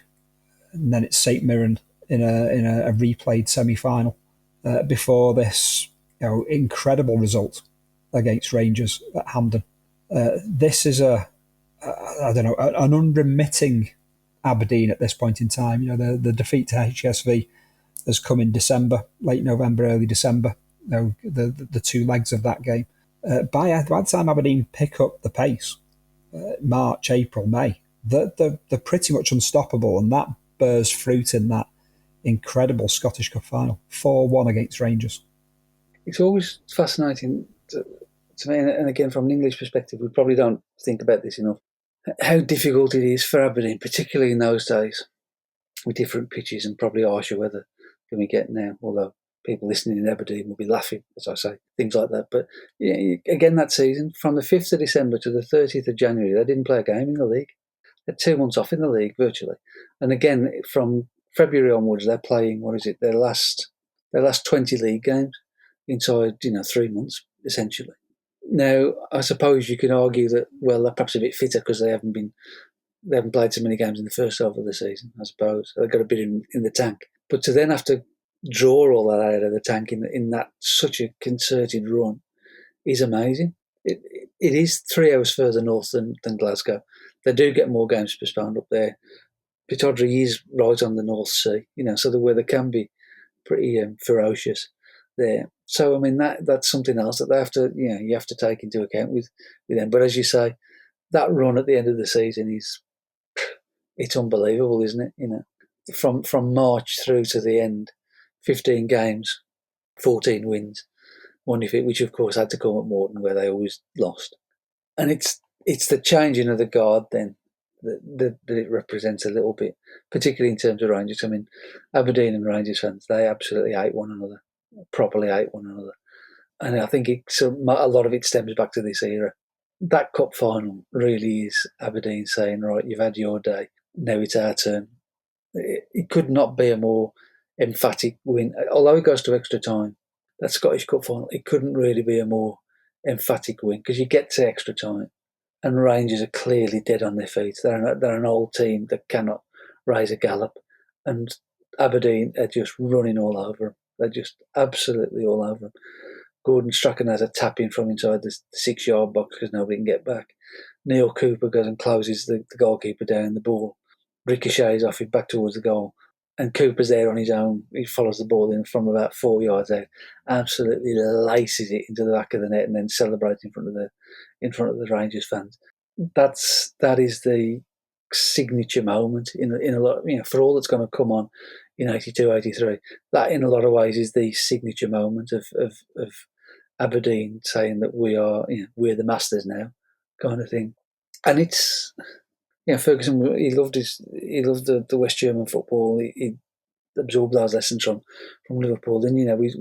and then it's St Mirren in a replayed semi-final before this incredible result against Rangers at Hampden. This is an unremitting Aberdeen at this point in time. The defeat to HSV has come in December, late November, early December. The 2 legs of that game. By the time Aberdeen pick up the pace, March, April, May, they're pretty much unstoppable, and that bears fruit in that incredible Scottish Cup final, 4-1 against Rangers. it's always fascinating to me, and again, from an English perspective, we probably don't think about this enough, how difficult it is for Aberdeen, particularly in those days, with different pitches and probably harsher weather than we get now, although people listening in Aberdeen will be laughing as I say things like that. But yeah, again, that season, from the 5th of December to the 30th of January, they didn't play a game in the league. They had 2 months off in the league, virtually. And again, from February onwards, they're playing, their last 20 league games inside, 3 months, essentially. Now, I suppose you can argue that, well, they're perhaps a bit fitter because they haven't played so many games in the first half of the season, I suppose. They've got a bit in the tank. But to then have to draw all that out of the tank in that such a concerted run is amazing. It is 3 hours further north than Glasgow. They do get more games postponed up there. Pittodrie is right on the North Sea, so the weather can be pretty ferocious there. So, I mean, that's something else that they have to, you have to take into account with them. But as you say, that run at the end of the season it's unbelievable, isn't it? From March through to the end, 15 games, 14 wins, one defeat, which of course had to come at Morton where they always lost. And it's the changing of the guard then that it represents a little bit, particularly in terms of Rangers. I mean, Aberdeen and Rangers fans, they absolutely hate one another, properly hate one another. And I think a lot of it stems back to this era. That cup final really is Aberdeen saying, right, you've had your day, now it's our turn. It could not be a more emphatic win. Although it goes to extra time, that Scottish Cup final, it couldn't really be a more emphatic win because you get to extra time and Rangers are clearly dead on their feet. They're an old team that cannot raise a gallop, and Aberdeen are just running all over them. They're just absolutely all over them. Gordon Strachan has a tap in from inside the 6-yard box because nobody can get back. Neil Cooper goes and closes the goalkeeper down. The ball ricochets off him back towards the goal. And Cooper's there on his own. He follows the ball in from about 4 yards out, absolutely laces it into the back of the net, and then celebrates in front of the Rangers fans. That is the signature moment in a lot. For all that's going to come on in 82, 83, that in a lot of ways is the signature moment of Aberdeen saying that we're the masters now, kind of thing. And it's. Ferguson, he loved the West German football. He absorbed those lessons from Liverpool. Then, you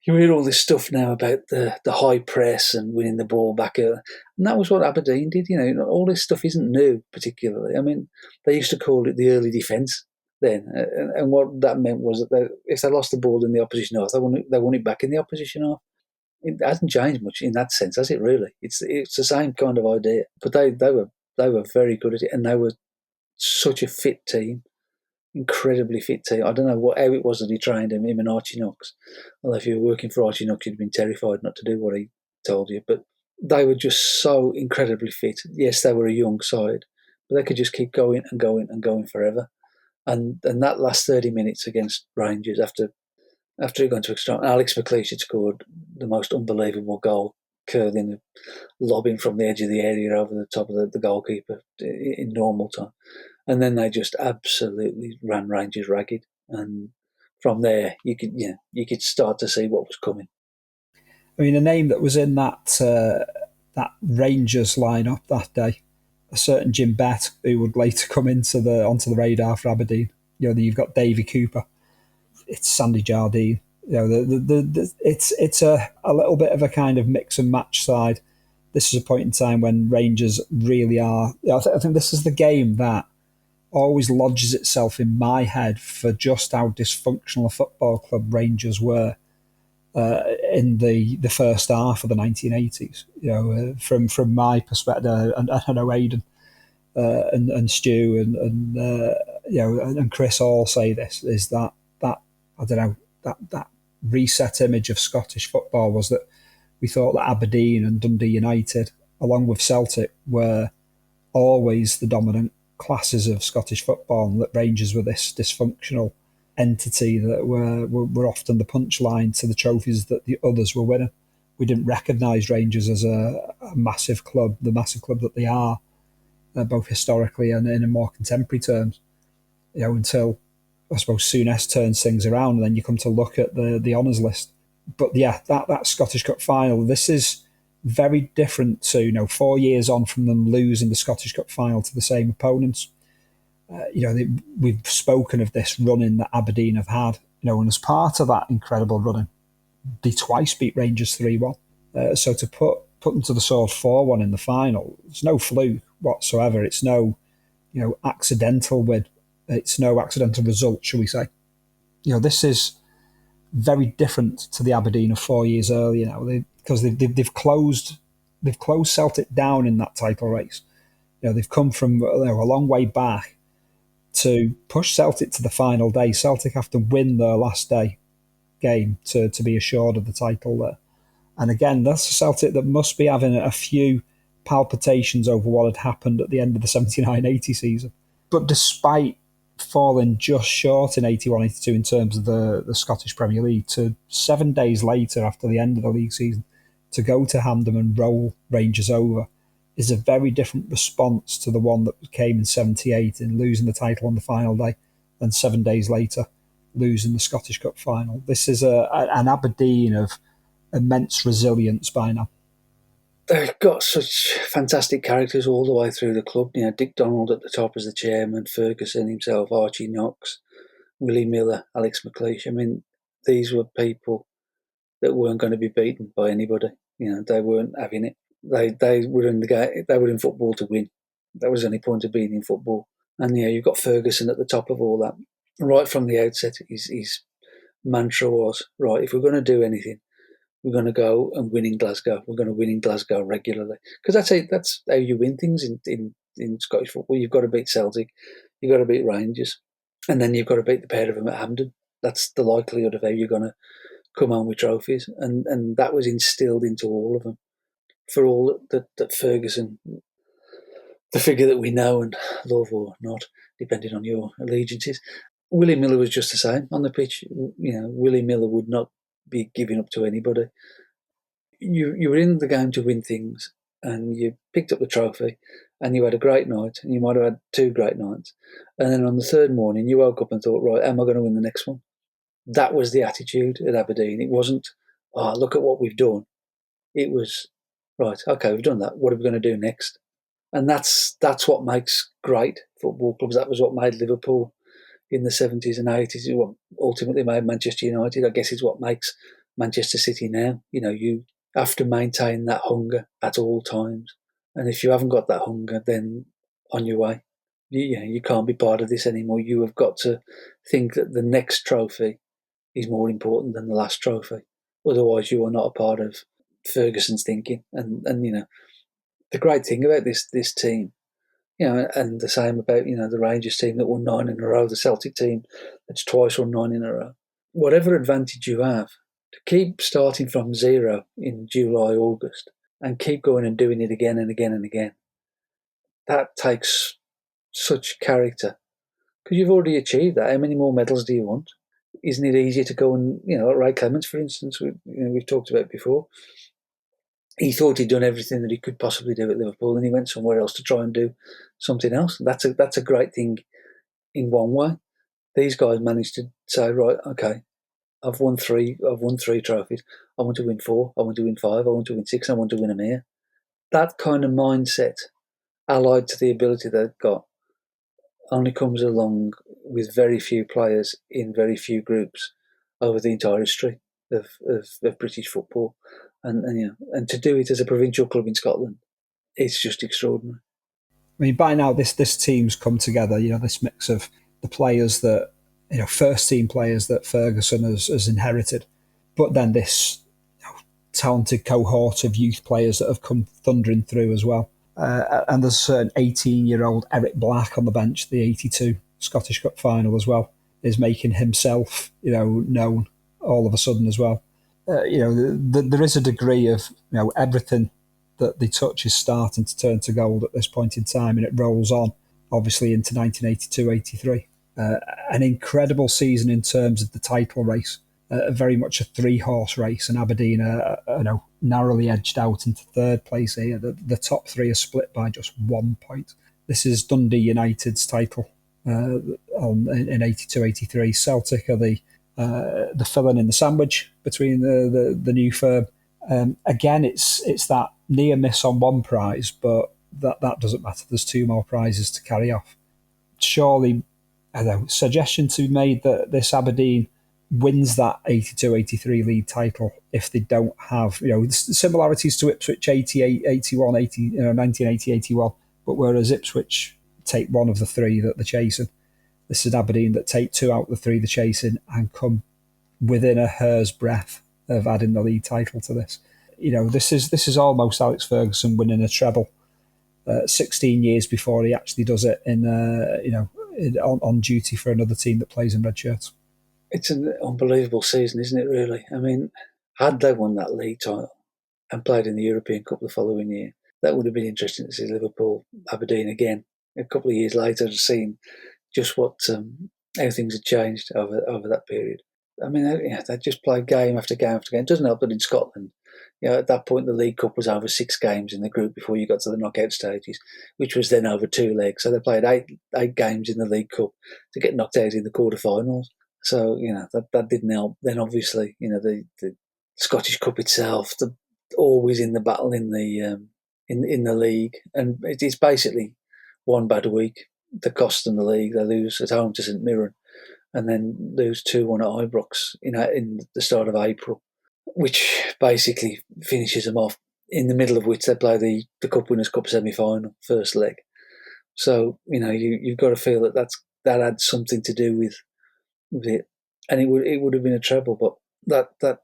hear all this stuff now about the high press and winning the ball back. And that was what Aberdeen did. All this stuff isn't new particularly. I mean, they used to call it the early defence then. And what that meant was that if they lost the ball in the opposition half, they won it back in the opposition half. It hasn't changed much in that sense, has it really? It's the same kind of idea. But they were very good at it, and they were such a fit team, incredibly fit team. I don't know how it was that he trained him and Archie Knox. Although if you were working for Archie Knox, you'd have been terrified not to do what he told you. But they were just so incredibly fit. Yes, they were a young side, but they could just keep going and going and going forever. And that last 30 minutes against Rangers, after it gone to extra, Alex McLeish had scored the most unbelievable goal, curling, lobbing from the edge of the area over the top of the goalkeeper in normal time. And then they just absolutely ran Rangers ragged. And from there, you could start to see what was coming. I mean, a name that was in that Rangers lineup that day, a certain Jim Bett, who would later come onto the radar for Aberdeen. You've got Davy Cooper. It's Sandy Jardine. It's a little bit of a kind of mix and match side. This is a point in time when Rangers really are. I think this is the game that always lodges itself in my head for just how dysfunctional a football club Rangers were in the first half of the 1980s. From my perspective, and I know Aidan and Stu and Chris all say this, is that I don't know, that reset image of Scottish football was that we thought that Aberdeen and Dundee United, along with Celtic, were always the dominant classes of Scottish football, and that Rangers were this dysfunctional entity that were often the punchline to the trophies that the others were winning. We didn't recognise Rangers as a massive club, the massive club that they are, both historically and in more contemporary terms, until I suppose Souness turns things around, and then you come to look at the honours list. But yeah, that Scottish Cup final, this is very different to 4 years on from them losing the Scottish Cup final to the same opponents. We've spoken of this running that Aberdeen have had, and as part of that incredible running, they twice beat Rangers 3-1. So to put them to the sword 4-1 in the final, it's no fluke whatsoever. It's no, accidental win. It's no accidental result, shall we say. This is very different to the Aberdeen of 4 years earlier now, because they've closed Celtic down in that title race. They've come from a long way back to push Celtic to the final day. Celtic have to win their last day game to be assured of the title there. And again, that's a Celtic that must be having a few palpitations over what had happened at the end of the 79-80 season. But despite falling just short in 81-82 in terms of the Scottish Premier League, to 7 days later after the end of the league season, to go to Hampden and roll Rangers over is a very different response to the one that came in 78 in losing the title on the final day, and 7 days later losing the Scottish Cup final. This is an Aberdeen of immense resilience by now. They've got such fantastic characters all the way through the club. Dick Donald at the top as the chairman, Ferguson himself, Archie Knox, Willie Miller, Alex McLeish. I mean, these were people that weren't going to be beaten by anybody. They weren't having it. They were in the game. They were in football to win. That was the only point of being in football. And you've got Ferguson at the top of all that. Right from the outset, his mantra was, right, if we're going to do anything, we're going to go and win in Glasgow. We're going to win in Glasgow regularly. Because that's how you win things in Scottish football. You've got to beat Celtic. You've got to beat Rangers. And then you've got to beat the pair of them at Hampden. That's the likelihood of how you're going to come home with trophies. And that was instilled into all of them. For all that Ferguson, the figure that we know and love or not, depending on your allegiances, Willie Miller was just the same on the pitch. Willie Miller would not be giving up to anybody. You were in the game to win things, and you picked up the trophy, and you had a great night, and you might have had 2 great nights, and then on the third morning you woke up and thought, right, am I going to win the next one? That was the attitude at Aberdeen. It wasn't, look at what we've done. It was, right, okay, we've done that. What are we going to do next? And that's what makes great football clubs. That was what made Liverpool in the 70s and 80s. What ultimately made Manchester United. I guess is what makes Manchester City now. You have to maintain that hunger at all times. And if you haven't got that hunger, then on your way. You can't be part of this anymore. You have got to think that the next trophy is more important than the last trophy. Otherwise, you are not a part of Ferguson's thinking. And the great thing about this team, and the same about, the Rangers team that won 9 in a row, the Celtic team that's twice won 9 in a row. Whatever advantage you have, to keep starting from zero in July, August, and keep going and doing it again and again and again, that takes such character. Because you've already achieved that. How many more medals do you want? Isn't it easier to go and, Ray Clements, for instance, we've talked about before, he thought he'd done everything that he could possibly do at Liverpool, and he went somewhere else to try and do something else. That's a great thing in one way. These guys managed to say, right, okay, I've won 3 trophies. I want to win 4. I want to win 5. I want to win 6. I want to win them here. That kind of mindset, allied to the ability they've got, only comes along with very few players in very few groups over the entire history of British football. And to do it as a provincial club in Scotland, it's just extraordinary. I mean, by now this team's come together. This mix of the players that first team players that Ferguson has inherited, but then this talented cohort of youth players that have come thundering through as well. And there's an 18-year-old Eric Black on the bench. The 82 Scottish Cup final as well is making himself known all of a sudden as well. There is a degree of everything that they touch is starting to turn to gold at this point in time, and it rolls on obviously into 1982-83. An incredible season in terms of the title race, very much a 3-horse race, and Aberdeen are narrowly edged out into 3rd place here. The top 3 are split by just 1 point. This is Dundee United's title in 82-83. Celtic are the the filling in the sandwich between the new firm. Again, it's that near miss on one prize, but that doesn't matter. There's 2 more prizes to carry off. Surely, I don't know, suggestion to be made that this Aberdeen wins that 82-83 league title if they don't have, similarities to Ipswich 88-81, 1980-81, but whereas Ipswich take one of the 3 that they're chasing, this is Aberdeen that take 2 out of the 3 they're chasing and come within a hair's breadth of adding the league title to this. This is almost Alex Ferguson winning a treble 16 years before he actually does it on duty for another team that plays in red shirts. It's an unbelievable season, isn't it, really? I mean, had they won that league title and played in the European Cup the following year, that would have been interesting to see Liverpool, Aberdeen again a couple of years later, to see just what how things had changed over that period. I mean, they just played game after game after game. It doesn't help that in Scotland, at that point the League Cup was over 6 games in the group before you got to the knockout stages, which was then over 2 legs. So they played eight games in the League Cup to get knocked out in the quarterfinals. So that didn't help. Then obviously the Scottish Cup itself, always in the battle in the league, and it's basically one bad week that cost them the league. They lose at home to St Mirren, and then lose 2-1 at Ibrox in the start of April, which basically finishes them off. In the middle of which they play the Cup Winners' Cup semi-final, first leg. So you've got to feel that had something to do with it, and it would have been a treble. But that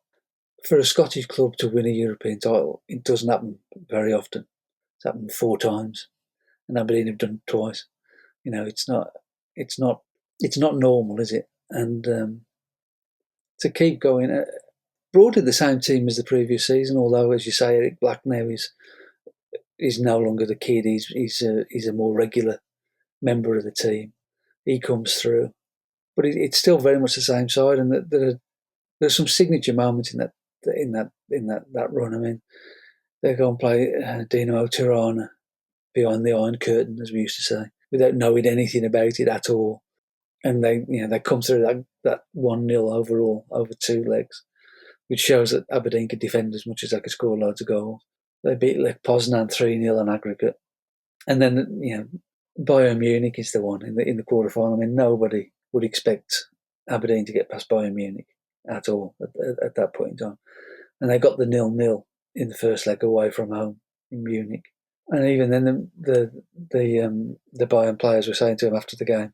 for a Scottish club to win a European title, it doesn't happen very often. It's happened 4 times, and Aberdeen have done it twice. It's not normal, is it? And to keep going, broadly the same team as the previous season. Although, as you say, Eric Black now is no longer the kid. He's a more regular member of the team. He comes through, but it's still very much the same side. And there's some signature moments in that run. I mean, they go and play Dinamo Tirana behind the Iron Curtain, as we used to say, without knowing anything about it at all. And they come through that 1-0 overall over 2 legs, which shows that Aberdeen could defend as much as they could score loads of goals. They beat Lech Poznan 3-0 on aggregate. And then, Bayern Munich is the one in the quarterfinal. I mean, nobody would expect Aberdeen to get past Bayern Munich at all at that point in time. And they got the 0-0 in the first leg away from home in Munich. And even then, the Bayern players were saying to him after the game,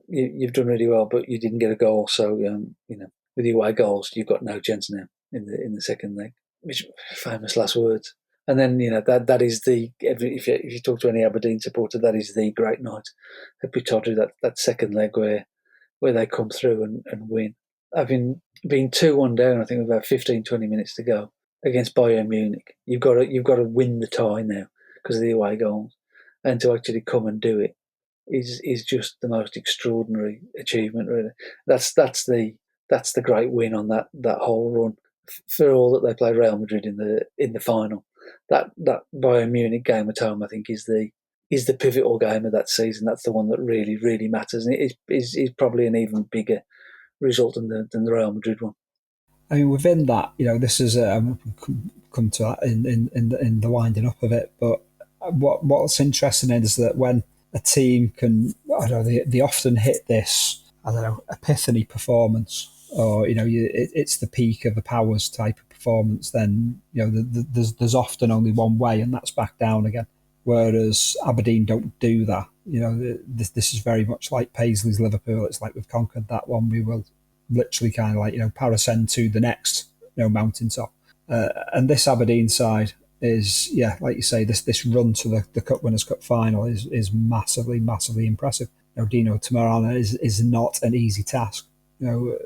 you've done really well, but you didn't get a goal. So, with your away goals, you've got no chance now in the second leg. Which famous last words. And then that is if you talk to any Aberdeen supporter, that is the great night at Pittodrie, that second leg where they come through and win. Having been 2-1 down, I think with about 15-20 minutes to go against Bayern Munich, you've got to win the tie now because of the away goals, and to actually come and do it is just the most extraordinary achievement. Really, that's the great win on that whole run. For all that they played Real Madrid in the final, that Bayern Munich game at home, I think, is the pivotal game of that season. That's the one that really, really matters, and it is probably an even bigger result than the Real Madrid one. I mean, within that, this is come to that in the winding up of it. But what's interesting is that when a team can, they often hit this, epiphany performance, or it's the peak of a powers type of performance. Then there's often only one way, and that's back down again. Whereas Aberdeen don't do that. This is very much like Paisley's Liverpool. It's like we've conquered that one. We will literally kind of like parascend to the next mountaintop. And this Aberdeen side is, like you say, this run to the Cup Winners' Cup final is massively, massively impressive. Dino Tamarana is not an easy task. No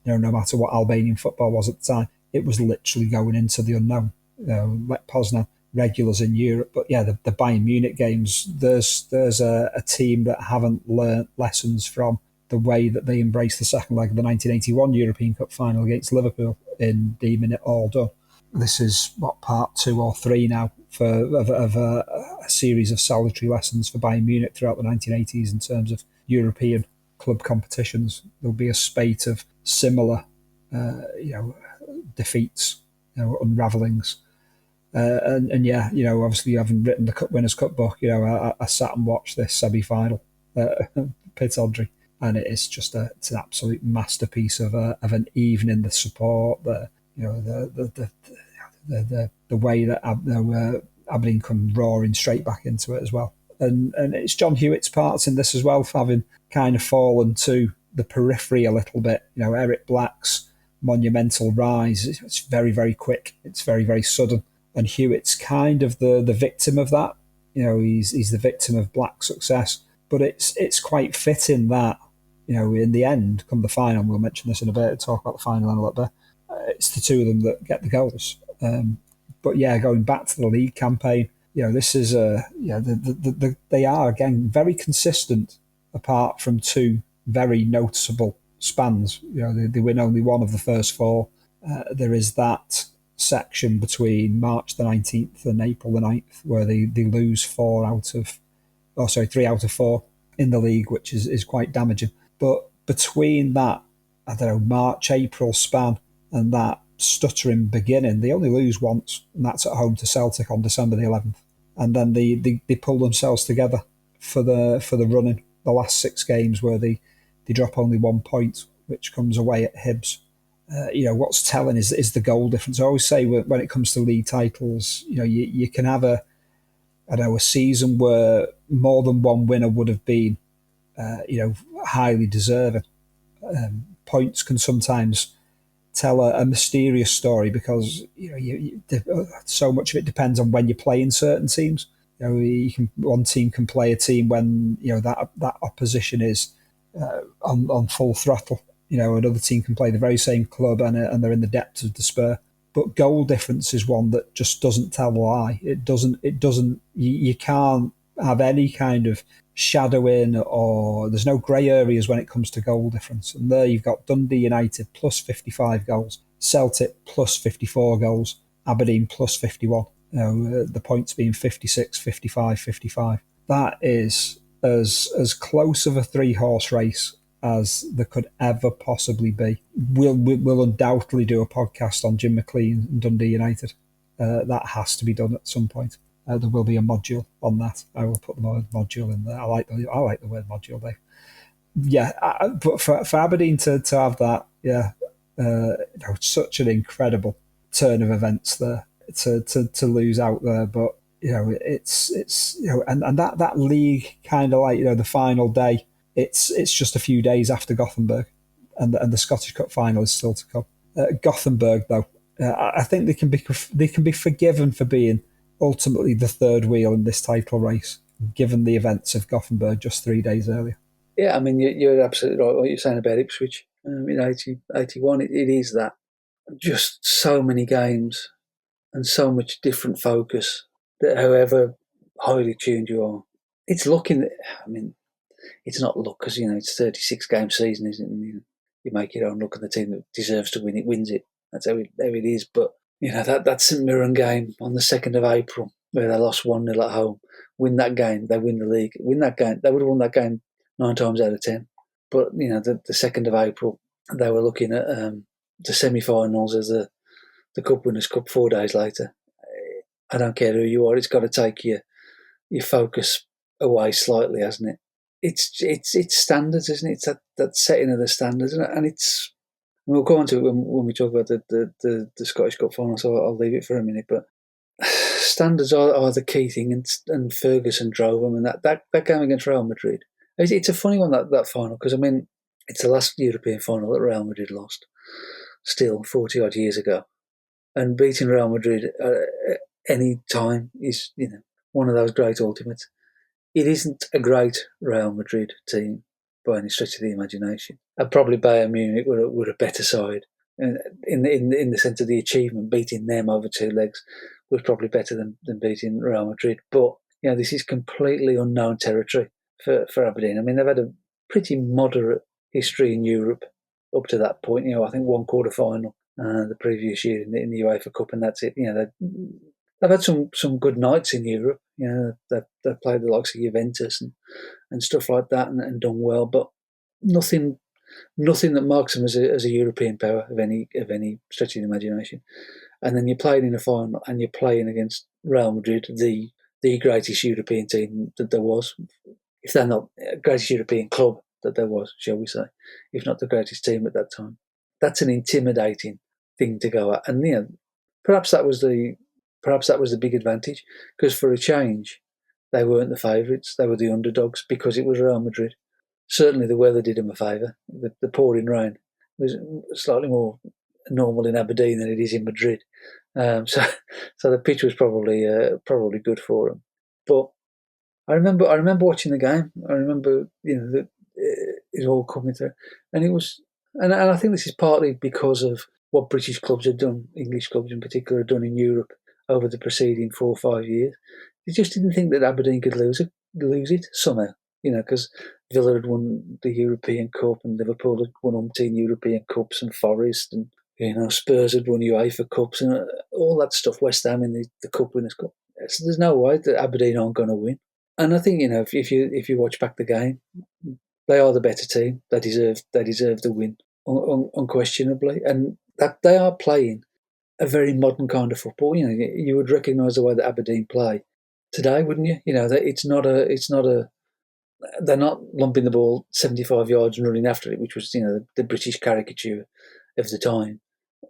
matter what Albanian football was at the time, it was literally going into the unknown. Lech Poznan, regulars in Europe, but the Bayern Munich games, there's a team that haven't learnt lessons from the way that they embraced the second leg of the 1981 European Cup final against Liverpool in deeming it all done. This is part 2 or 3 now of a series of salutary lessons for Bayern Munich throughout the 1980s in terms of European club competitions, there'll be a spate of similar, defeats, unravellings. And yeah, obviously having written the Cup Winners' Cup book, I sat and watched this semi-final, Pittodrie, and it's an absolute masterpiece of an evening. The support, the way that Aberdeen come roaring straight back into it as well, and it's John Hewitt's parts in this as well, for having kind of fallen to the periphery a little bit. Eric Black's monumental rise, it's very, very quick, it's very, very sudden. And Hewitt's kind of the victim of that. He's the victim of Black's success. But it's quite fitting that, in the end, come the final, we'll mention this in a bit, talk about the final in a little bit, it's the two of them that get the goals. But yeah, going back to the league campaign, this is they are, again, very consistent, apart from two very noticeable spans. They win only one of the first four. There is that section between March the 19th and April the 9th where they lose 3 out of 4 in the league, which is quite damaging. But between that, March, April span and that stuttering beginning, they only lose once, and that's at home to Celtic on December the 11th. And then they pull themselves together for the running, the last 6 games where they drop only 1 point, which comes away at Hibs. What's telling is the goal difference. I always say when it comes to league titles, you can have a season where more than one winner would have been, highly deserving. Points can sometimes tell a mysterious story because so much of it depends on when you play in certain teams. One team can play a team when that opposition is on full throttle. Another team can play the very same club and they're in the depths of despair. But goal difference is one that just doesn't tell a lie. It doesn't. You can't have any kind of shadowing, or there's no grey areas when it comes to goal difference. And there you've got Dundee United plus 55 goals, Celtic plus 54 goals, Aberdeen plus 51. The points being 56, 55, 55. That is as close of a 3-horse race as there could ever possibly be. We'll undoubtedly do a podcast on Jim McLean and Dundee United. That has to be done at some point. There will be a module on that. I will put the word module in there. I like the word module, Dave. Yeah, but for Aberdeen to have that, such an incredible turn of events there to lose out there. But it's and that league kind of like the final day. It's just a few days after Gothenburg, and the Scottish Cup final is still to come. Gothenburg, though, I think they can be forgiven for being ultimately the third wheel in this title race, given the events of Gothenburg just 3 days earlier. Yeah, I mean, you're absolutely right. What you're saying about Ipswich in 81, it is that. Just so many games and so much different focus that however highly tuned you are, it's looking. I mean, it's not luck because it's 36-game season, isn't it? You make your own luck, and the team that deserves to win it wins it. That's how it is. But that St Mirren game on the 2nd of April where they lost 1-0 at home, win that game, they win the league. Win that game, they would have won that game 9 times out of 10. But the 2nd of April, they were looking at the semi-finals as the Cup Winners' Cup 4 days later. I don't care who you are; it's got to take your focus away slightly, hasn't it? It's standards, isn't it? It's that setting of the standards, and it's. We'll go on to it when we talk about the Scottish Cup final, so I'll leave it for a minute. But standards are the key thing, and Ferguson drove them, and that game against Real Madrid. It's a funny one, that final, because I mean it's the last European final that Real Madrid lost, still 40 odd years ago, and beating Real Madrid any time is one of those great ultimates. It isn't a great Real Madrid team by any stretch of the imagination. And probably Bayern Munich were a better side. And in the sense of the achievement, beating them over 2 legs was probably better than beating Real Madrid. But this is completely unknown territory for Aberdeen. I mean, they've had a pretty moderate history in Europe up to that point. I think 1 quarter final the previous year in the UEFA Cup, and that's it. They've had some good nights in Europe. They've played the likes of Juventus and stuff like that and done well. But nothing that marks them as a European power of any stretch of the imagination. And then you're playing in a final, and you're playing against Real Madrid, the greatest European team that there was, if they're not greatest European club that there was, shall we say, if not the greatest team at that time. That's an intimidating thing to go at, and perhaps that was the big advantage, because for a change, they weren't the favourites; they were the underdogs, because it was Real Madrid. Certainly, the weather did them a favour. The pouring rain was slightly more normal in Aberdeen than it is in Madrid, so the pitch was probably good for them. But I remember watching the game. I remember it all coming through, and it was, and I think this is partly because of what British clubs have done, English clubs in particular, have done in Europe over the preceding 4 or 5 years. They just didn't think that Aberdeen could lose it somehow, because Villa had won the European Cup, and Liverpool had won umpteen European Cups, and Forest, and Spurs had won UEFA Cups, and all that stuff. West Ham in the Cup Winners' Cup. So there's no way that Aberdeen aren't going to win. And I think if you watch back the game, they are the better team. They deserve the win unquestionably, and that they are playing a very modern kind of football. You would recognise the way that Aberdeen play today, wouldn't you? It's not a. They're not lumping the ball 75 yards and running after it, which was the British caricature of the time.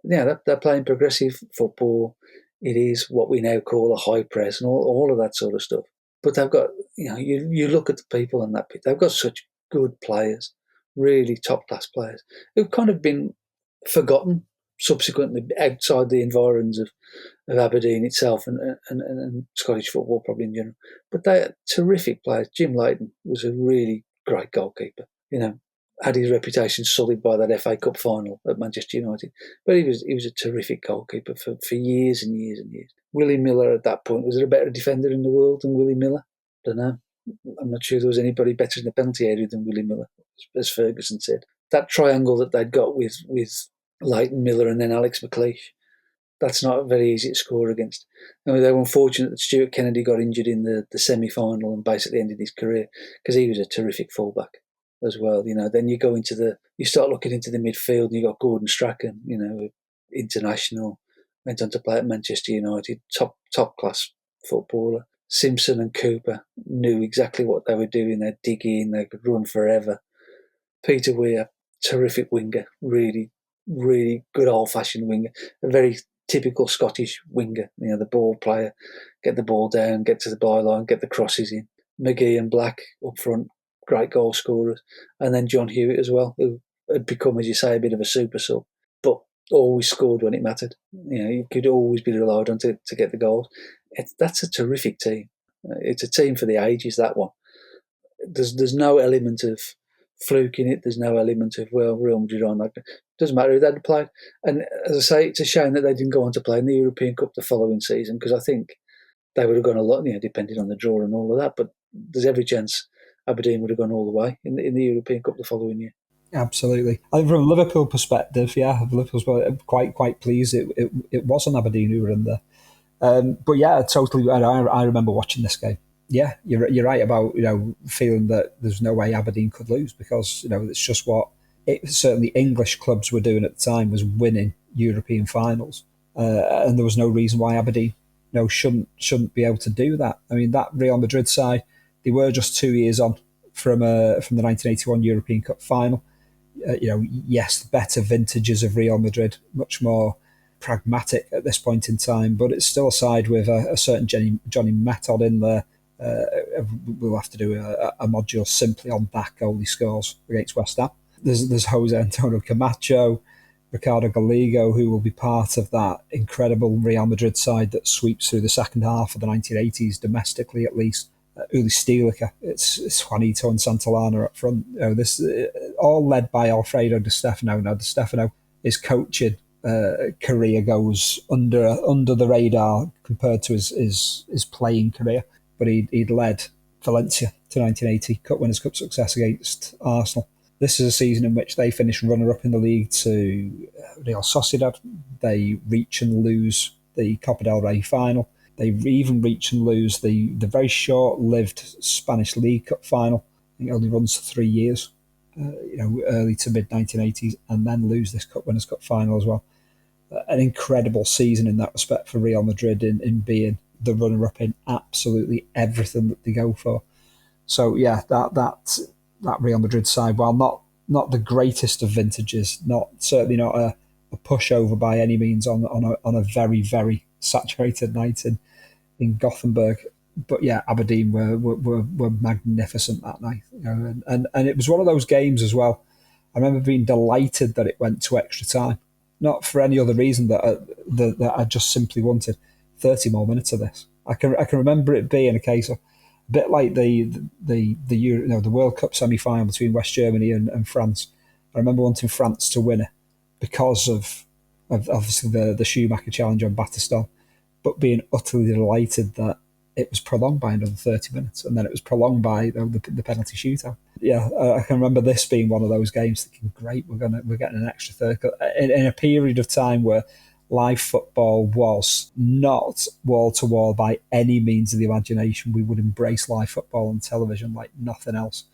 Yeah, they're playing progressive football. It is what we now call a high press and all of that sort of stuff. But they've got, you look at the people in that pit, they've got such good players, really top-class players, who've kind of been forgotten subsequently outside the environs of Aberdeen itself and Scottish football probably in general. But they're terrific players. Jim Leighton was a really great goalkeeper, had his reputation sullied by that FA Cup final at Manchester United. But he was a terrific goalkeeper for years and years and years. Willie Miller at that point, was there a better defender in the world than Willie Miller? I don't know. I'm not sure there was anybody better in the penalty area than Willie Miller, as Ferguson said. That triangle that they'd got with Leighton, Miller, and then Alex McLeish, that's not very easy to score against. They were unfortunate that Stuart Kennedy got injured in the semi-final and basically ended his career, because he was a terrific fullback as well. Then you start looking into the midfield, and you got Gordon Strachan, international, went on to play at Manchester United, top class footballer. Simpson and Cooper knew exactly what they were doing. They'd dig in, they could run forever. Peter Weir, terrific winger, really, really good old-fashioned winger, a very typical Scottish winger, the ball player, get the ball down, get to the byline, get the crosses in. McGee and Black up front, great goal scorers. And then John Hewitt as well, who had become, as you say, a bit of a super sub, but always scored when it mattered. You could always be relied on to get the goals. That's a terrific team. It's a team for the ages, that one. There's no element of fluke in it. There's no element of, Real Madrid on that. Doesn't matter who they'd played. And as I say, it's a shame that they didn't go on to play in the European Cup the following season, because I think they would have gone a lot, depending on the draw and all of that. But there's every chance Aberdeen would have gone all the way in the European Cup the following year. Absolutely. I think from a Liverpool perspective, Liverpool's quite pleased it wasn't Aberdeen who were in there. But yeah, totally. I remember watching this game. Yeah, you're right about feeling that there's no way Aberdeen could lose, because it's just what certainly English clubs were doing at the time, was winning European finals, and there was no reason why Aberdeen shouldn't be able to do that. I mean, that Real Madrid side, they were just 2 years on from the 1981 European Cup final. Yes, the better vintages of Real Madrid, much more pragmatic at this point in time, but it's still a side with a certain Johnny Method in there. We'll have to do a module simply on that goal he scores against West Ham. There's Jose Antonio Camacho, Ricardo Gallego, who will be part of that incredible Real Madrid side that sweeps through the second half of the 1980s, domestically at least. Uli Stielica, it's Juanito and Santillana up front. This all led by Alfredo Di Stefano. Now, Di Stefano, his coaching career goes under the radar compared to his playing career, but he'd led Valencia to 1980 Cup Winners' Cup success against Arsenal. This is a season in which they finish runner-up in the league to Real Sociedad. They reach and lose the Copa del Rey final. They even reach and lose the very short-lived Spanish League Cup final. I think it only runs 3 years. early to mid 1980s, and then lose this Cup Winners' Cup final as well. An incredible season in that respect for Real Madrid in being the runner-up in absolutely everything that they go for. So yeah, that Real Madrid side, while not the greatest of vintages, certainly not a pushover by any means on a very, very saturated night in Gothenburg. But yeah, Aberdeen were magnificent that night, and it was one of those games as well. I remember being delighted that it went to extra time, not for any other reason that I just simply wanted 30 more minutes of this. I can remember it being a case of a bit like the World Cup semi-final between West Germany and France. I remember wanting France to win it because of obviously the Schumacher challenge on Battiston, but being utterly delighted that it was prolonged by another 30 minutes, and then it was prolonged by the penalty shootout. Yeah, I can remember this being one of those games thinking, great, we're getting an extra third. In a period of time where live football was not wall-to-wall by any means of the imagination, we would embrace live football on television like nothing else.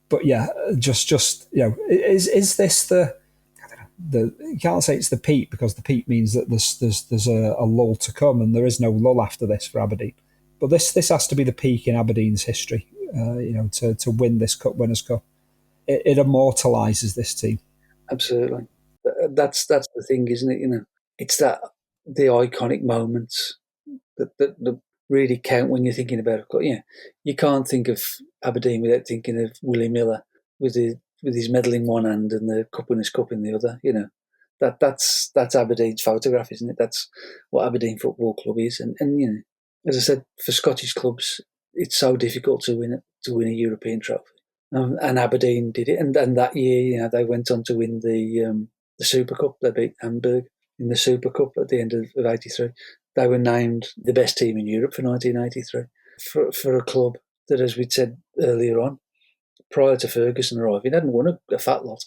But yeah, just is this you can't say it's the peak, because the peak means that there's a lull to come, and there is no lull after this for Aberdeen. But this has to be the peak in Aberdeen's history, to win this Cup Winners' Cup. It immortalises this team. Absolutely. That's the thing, isn't it? It's the iconic moments that really count when you're thinking about it. Yeah, you can't think of Aberdeen without thinking of Willie Miller with his medal in one hand and the Cup Winners' Cup in the other. That's Aberdeen's photograph, isn't it? That's what Aberdeen Football Club is, and as I said, for Scottish clubs, it's so difficult to win a European trophy. And Aberdeen did it, and that year, they went on to win the Super Cup. They beat Hamburg in the Super Cup at the end of '83. They were named the best team in Europe for 1983 for a club that, as we'd said earlier on, prior to Ferguson arriving, hadn't won a fat lot.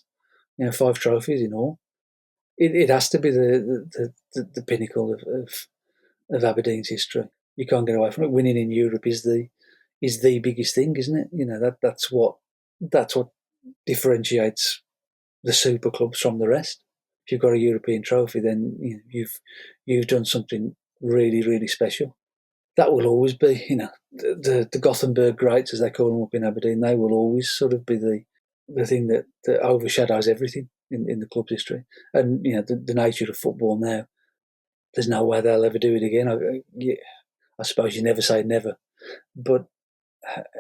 5 trophies in all. It has to be the pinnacle of Aberdeen's history. You can't get away from it. Winning in Europe is the biggest thing, isn't it? That's what differentiates the super clubs from the rest. If you've got a European trophy, then you've done something really, really special. That will always be, the Gothenburg greats, as they call them up in Aberdeen. They will always sort of be the thing that overshadows everything in the club's history. And the nature of football now, there's no way they'll ever do it again. I suppose you never say never, but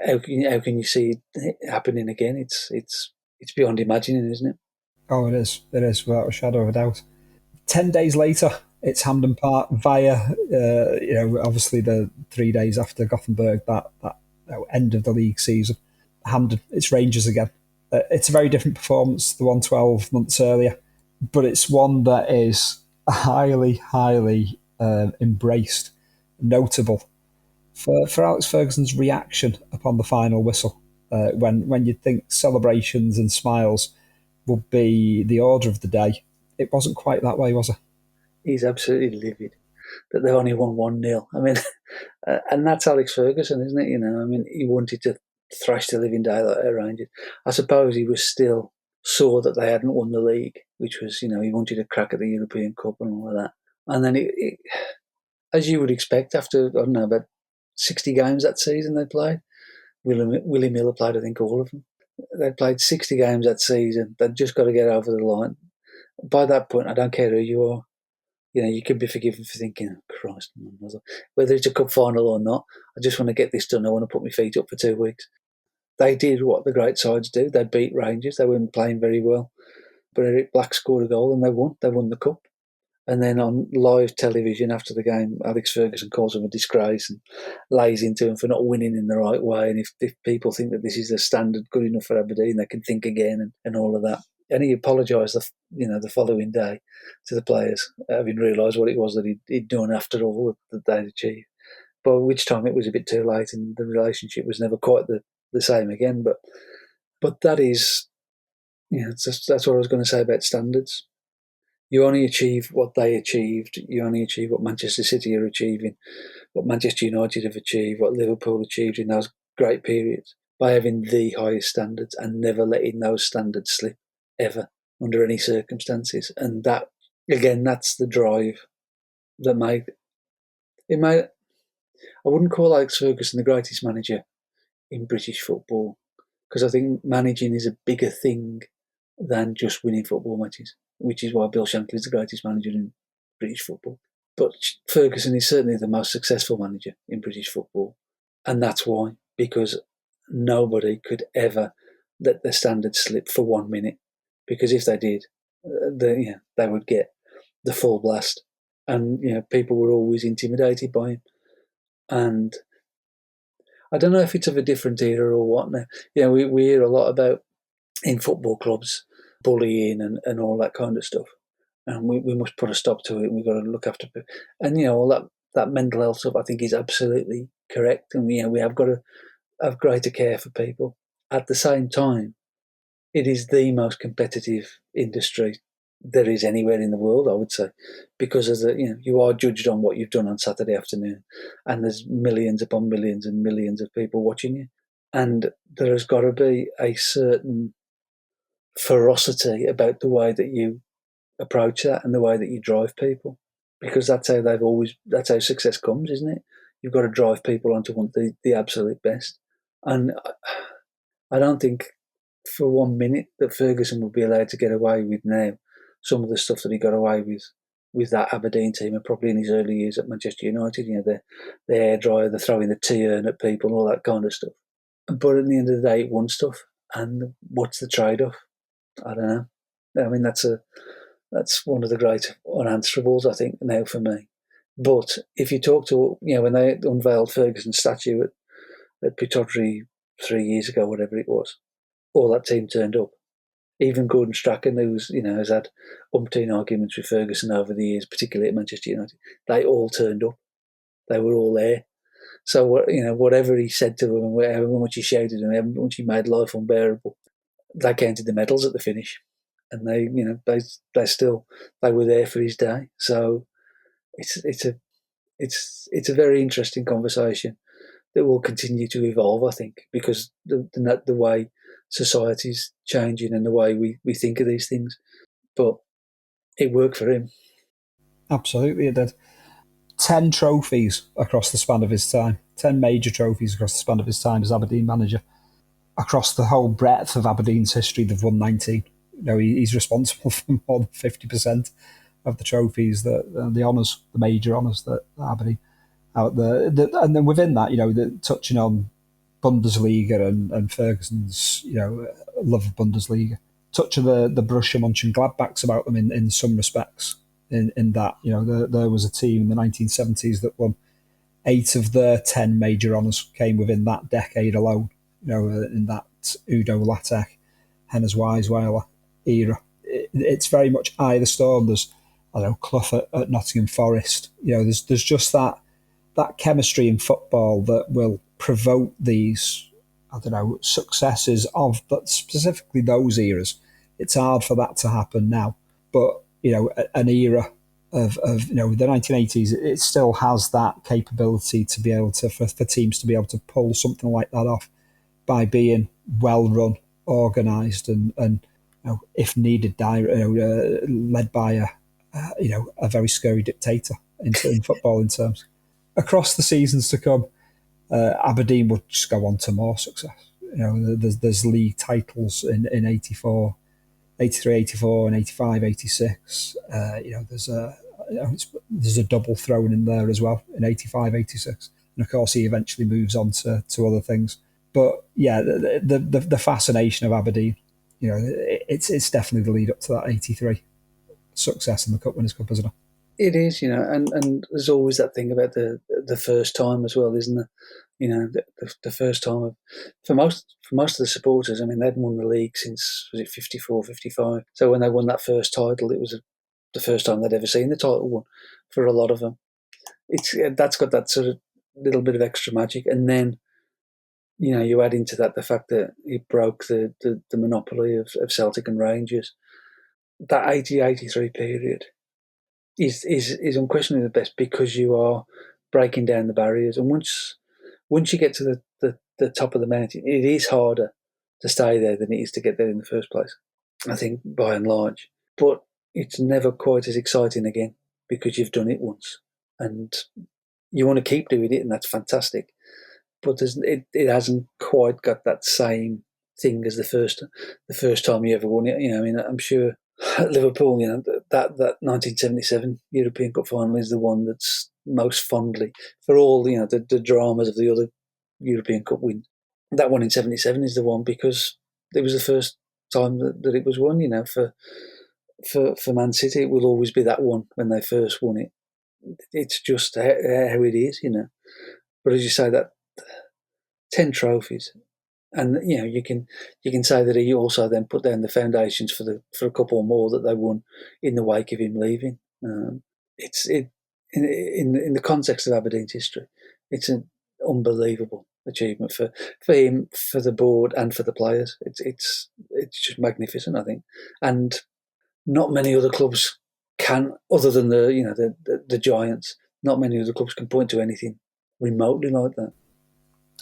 how can you see it happening again? It's beyond imagining, isn't it? Oh, it is without a shadow of a doubt. 10 days later, it's Hampden Park via obviously the 3 days after Gothenburg, that end of the league season. Hampden, it's Rangers again. It's a very different performance, the one 12 months earlier, but it's one that is highly, highly embraced, notable for Alex Ferguson's reaction upon the final whistle, when you'd think celebrations and smiles would be the order of the day. It wasn't quite that way, was it? He's absolutely livid that they only won 1-0. I mean, and that's Alex Ferguson, isn't it? He wanted to thrash the living daylight out of Rangers. I suppose he was still sore that they hadn't won the league, which was, he wanted a crack at the European Cup and all of that. And then, as you would expect, after, I don't know, about 60 games that season they played, Willie Miller played, I think, all of them. They played 60 games that season. They'd just got to get over the line. By that point, I don't care who you are. You can be forgiven for thinking, oh, Christ, whether it's a cup final or not, I just want to get this done. I want to put my feet up for 2 weeks. They did what the great sides do. They beat Rangers. They weren't playing very well. But Eric Black scored a goal and they won. They won the cup. And then on live television after the game, Alex Ferguson calls him a disgrace and lays into him for not winning in the right way. And if people think that this is a standard good enough for Aberdeen, they can think again and all of that. And he apologised, the following day to the players, having realised what it was that he'd done after all that they'd achieved. By which time it was a bit too late, and the relationship was never quite the same again. But that is, that's what I was going to say about standards. You only achieve what they achieved. You only achieve what Manchester City are achieving, what Manchester United have achieved, what Liverpool achieved in those great periods by having the highest standards and never letting those standards slip ever under any circumstances. And that, again, that's the drive that made it. I wouldn't call Alex Ferguson the greatest manager in British football, because I think managing is a bigger thing than just winning football matches, which is why Bill Shankly is the greatest manager in British football. But Ferguson is certainly the most successful manager in British football, and that's why, because nobody could ever let their standards slip for 1 minute, because if they did, they would get the full blast, and people were always intimidated by him. And I don't know if it's of a different era or what now. We hear a lot about in football clubs bullying and all that kind of stuff, and we must put a stop to it. We've got to look after people, and all that mental health stuff, I think, is absolutely correct, and we have got to have greater care for people. At the same time, it is the most competitive industry there is anywhere in the world, I would say, because you are judged on what you've done on Saturday afternoon, and there's millions upon millions and millions of people watching you, and there has got to be a certain ferocity about the way that you approach that and the way that you drive people, because that's how success comes, isn't it? You've got to drive people on to want the absolute best, and I don't think for 1 minute that Ferguson would be allowed to get away with now some of the stuff that he got away with that Aberdeen team, and probably in his early years at Manchester United, the hairdryer, the throwing the tea urn at people, and all that kind of stuff. But at the end of the day, it won stuff, and what's the trade-off? I don't know. I mean, that's one of the great unanswerables, I think, now for me. But if you talk to, when they unveiled Ferguson's statue at Pittodrie 3 years ago, whatever it was, all that team turned up. Even Gordon Strachan, who's has had umpteen arguments with Ferguson over the years, particularly at Manchester United, they all turned up. They were all there. So whatever he said to them, and however much he shouted, and however much he made life unbearable, they counted the medals at the finish, and they were there for his day. So it's a very interesting conversation that will continue to evolve, I think, because the way society's changing and the way we think of these things. But it worked for him. Absolutely, it did. 10 trophies across the span of his time. 10 major trophies across the span of his time as Aberdeen manager. Across the whole breadth of Aberdeen's history, they've won 19. He's responsible for more than 50% of the trophies, the honours, the major honours that Aberdeen out there. And then within that, touching on Bundesliga and Ferguson's, love of Bundesliga. Touch of the Borussia Mönchengladbachs about them in some respects. In that, there was a team in the 1970s that won 8 of their 10 major honours came within that decade alone. In that Udo Lattek, Hennes Weisweiler era. It's very much eye the storm. There's, Clough at Nottingham Forest. There's just that chemistry in football that will provoke these, successes of specifically those eras. It's hard for that to happen now. But, an era of the 1980s, it still has that capability to be able to, for teams to be able to pull something like that off by being well run, organised, and if needed, led by a very scary dictator in football in terms. Across the seasons to come, Aberdeen would just go on to more success. There's league titles in 84, 83, 84, and 85, 86. There's a double thrown in there as well in 85, 86. And of course, he eventually moves on to other things. But yeah, the fascination of Aberdeen, it's definitely the lead up to that 83 success in the Cup Winners' Cup, isn't it? It is, and there's always that thing about the first time as well, isn't there? The first time for most of the supporters. I mean, they'd won the league since, was it 54, 55? So when they won that first title, it was the first time they'd ever seen the title won. For a lot of them, that's got that sort of little bit of extra magic, and then you add into that the fact that it broke the monopoly of Celtic and Rangers. That 80-83 period is unquestionably the best, because you are breaking down the barriers, and once you get to the top of the mountain, it is harder to stay there than it is to get there in the first place, I think, by and large. But it's never quite as exciting again because you've done it once. And you want to keep doing it, and that's fantastic. But it hasn't quite got that same thing as the first time you ever won it. I mean, I'm sure at Liverpool, that 1977 European Cup final is the one that's most fondly, for all the dramas of the other European Cup win. That one in '77 is the one because it was the first time that it was won. For Man City, it will always be that one when they first won it. It's just how it is, But as you say, that 10 trophies, and you can say that he also then put down the foundations for a couple more that they won in the wake of him leaving. In the context of Aberdeen's history, it's an unbelievable achievement for him, for the board, and for the players. It's just magnificent, I think, and not many other clubs can, other than the Giants. Not many other clubs can point to anything remotely like that.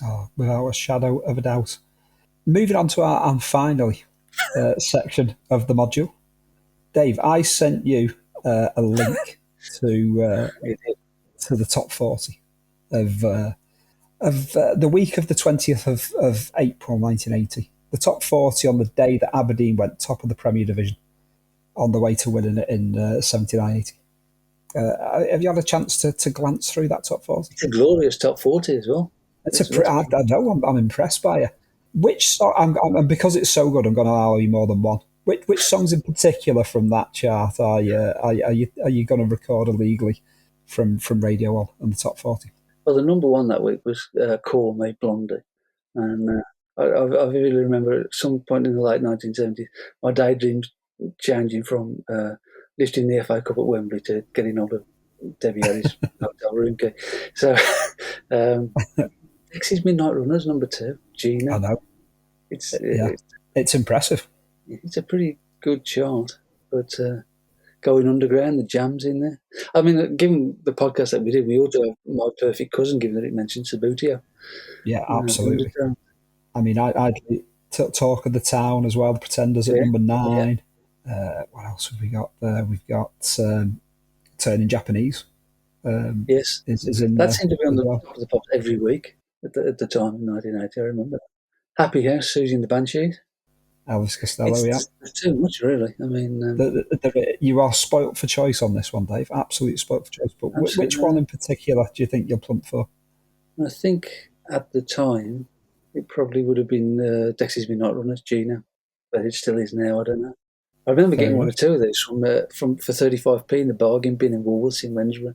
Oh, without a shadow of a doubt. Moving on to our "and finally" section of the module. Dave, I sent you a link to the top 40 of the week of the 20th of April 1980. The top 40 on the day that Aberdeen went top of the Premier Division on the way to winning it in 79-80. Have you had a chance to glance through that top 40? It's a glorious top 40 as well. I know, I'm impressed by it. Which song, and because it's so good, I'm going to allow you more than one. Which songs in particular from that chart are you going to record illegally from Radio One and the top 40? Well, the number one that week was Call Me Blondie, and I vividly remember at some point in the late 1970s, my daydreams changing from lifting the FA Cup at Wembley to getting hold of Debbie Harry's hotel room key. So, Dixie's Midnight Runners, number 2, Gina. I know. It's impressive. It's a pretty good chart, but Going Underground, the Jam's in there. I mean, given the podcast that we did, we ought to have My Perfect Cousin, given that it mentioned Sabutio. Yeah, absolutely. I mean, I'd Talk of the Town as well, The Pretenders at number 9. Yeah. What else have we got there? We've got Turning Japanese. Yes. Is in that seemed to be on the top of the pops every week at the time in 1980, I remember. Happy House, Susie and the Banshees. Elvis Costello, It's too much, really. I mean... you are spoilt for choice on this one, Dave. Absolutely spoilt for choice. But which one in particular do you think you'll plump for? I think at the time, it probably would have been Dexys Midnight Runners, Gina. But it still is now, I don't know. I remember getting one or two of these from for 35p in the bargain bin in Woolworths in Wednesday.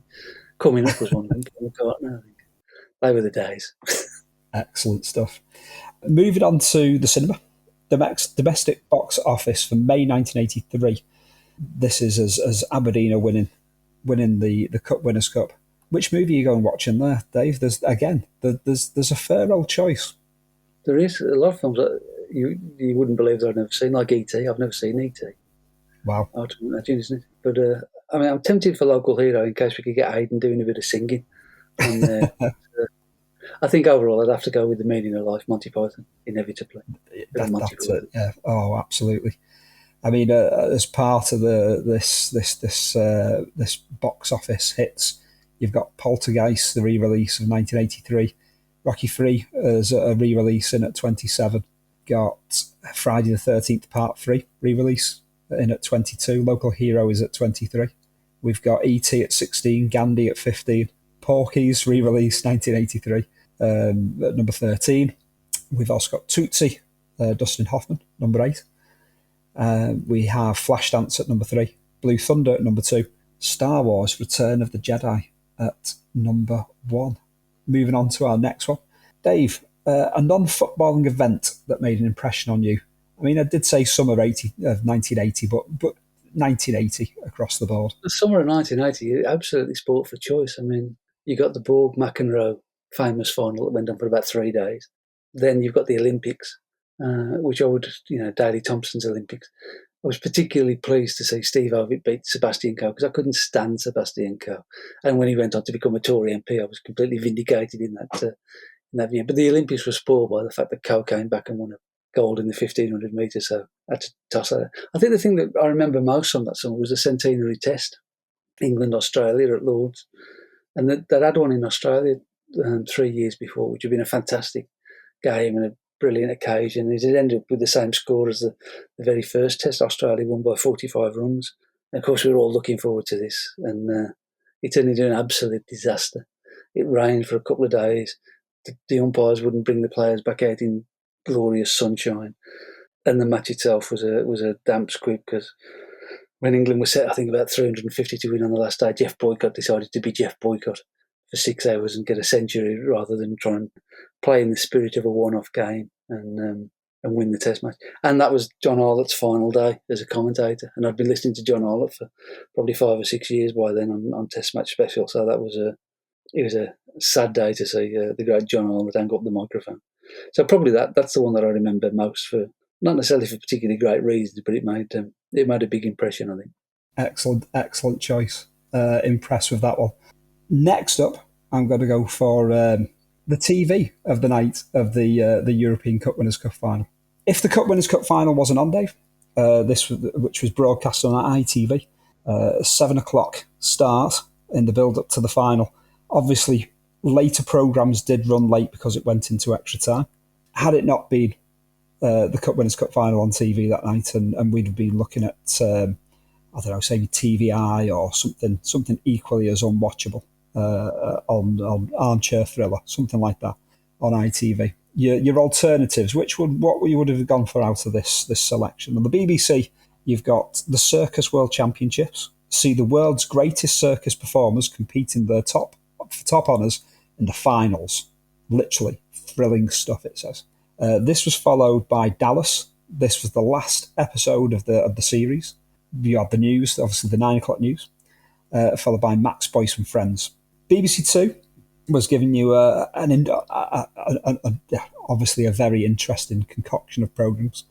Coming Up was one of them. I think. They were the days. Excellent stuff. Moving on to the cinema. Domestic box office for May 1983. This is as Aberdeen are winning the Cup Winners' Cup. Which movie are you going watching there, Dave? There's a fair old choice. There is a lot of films that you wouldn't believe that I've never seen, like E.T. I've never seen E.T. Wow. Hard to imagine, isn't it? But I mean, I'm tempted for Local Hero in case we could get Hayden doing a bit of singing. And, I think overall I'd have to go with The Meaning of Life, Monty Python, inevitably. That's it. Yeah. Oh, absolutely. I mean, as part of this box office hits, you've got Poltergeist, the re-release of 1983. Rocky III as a re-release in at 27. Got Friday the 13th Part 3 re-release in at 22. Local Hero is at 23. We've got E.T. at 16. Gandhi at 15. Porky's re-release 1983 at number 13. We've also got Tootsie, Dustin Hoffman, number 8. We have Flashdance at number 3. Blue Thunder at number 2. Star Wars Return of the Jedi at number 1. Moving on to our next one. Dave, a non-footballing event that made an impression on you. I mean, I did say summer 1980, but 1980 across the board. The summer of 1980, absolutely sport for choice. I mean, you got the Borg McEnroe famous final that went on for about 3 days. Then you've got the Olympics, which Daley Thompson's Olympics. I was particularly pleased to see Steve Ovett beat Sebastian Coe because I couldn't stand Sebastian Coe. And when he went on to become a Tory MP, I was completely vindicated in in that year. But the Olympics were spoiled by the fact that Coe came back and won a gold in the 1500 metres, so I had to toss that. I think the thing that I remember most from that summer was the centenary test, England-Australia at Lord's. And they'd had one in Australia 3 years before, which had been a fantastic game and a brilliant occasion. It had ended up with the same score as the very first test. Australia won by 45 runs. And of course, we were all looking forward to this. And it turned into an absolute disaster. It rained for a couple of days. The umpires wouldn't bring the players back out in glorious sunshine. And the match itself was a damp squib because when England was set, I think, about 350 to win on the last day, Jeff Boycott decided to be Jeff Boycott for 6 hours and get a century rather than try and play in the spirit of a one-off game and win the Test match. And that was John Arlott's final day as a commentator. And I'd been listening to John Arlott for probably 5 or 6 years by then on Test match special. So it was a sad day to see the great John Arlott hang up the microphone. So probably that's the one that I remember most, for not necessarily for particularly great reasons, but it made a big impression, I think. Excellent choice. Impressed with that one. Next up, I'm going to go for the TV of the night of the European Cup Winners' Cup final. If the Cup Winners' Cup final wasn't on, Dave, which was broadcast on ITV, 7 o'clock start in the build-up to the final. Obviously, later programmes did run late because it went into extra time. Had it not been the Cup Winners' Cup final on TV that night, and we'd have been looking at, say TVI or something equally as unwatchable on Armchair Thriller, something like that on ITV. Your alternatives, what you would have gone for out of this selection? On the BBC, you've got the Circus World Championships. See the world's greatest circus performers competing for top honours in the finals. Literally thrilling stuff, it says. This was followed by Dallas. This was the last episode of the series. You had the news, obviously the 9 o'clock news, followed by Max Boyce and Friends. BBC Two was giving you obviously a very interesting concoction of programmes.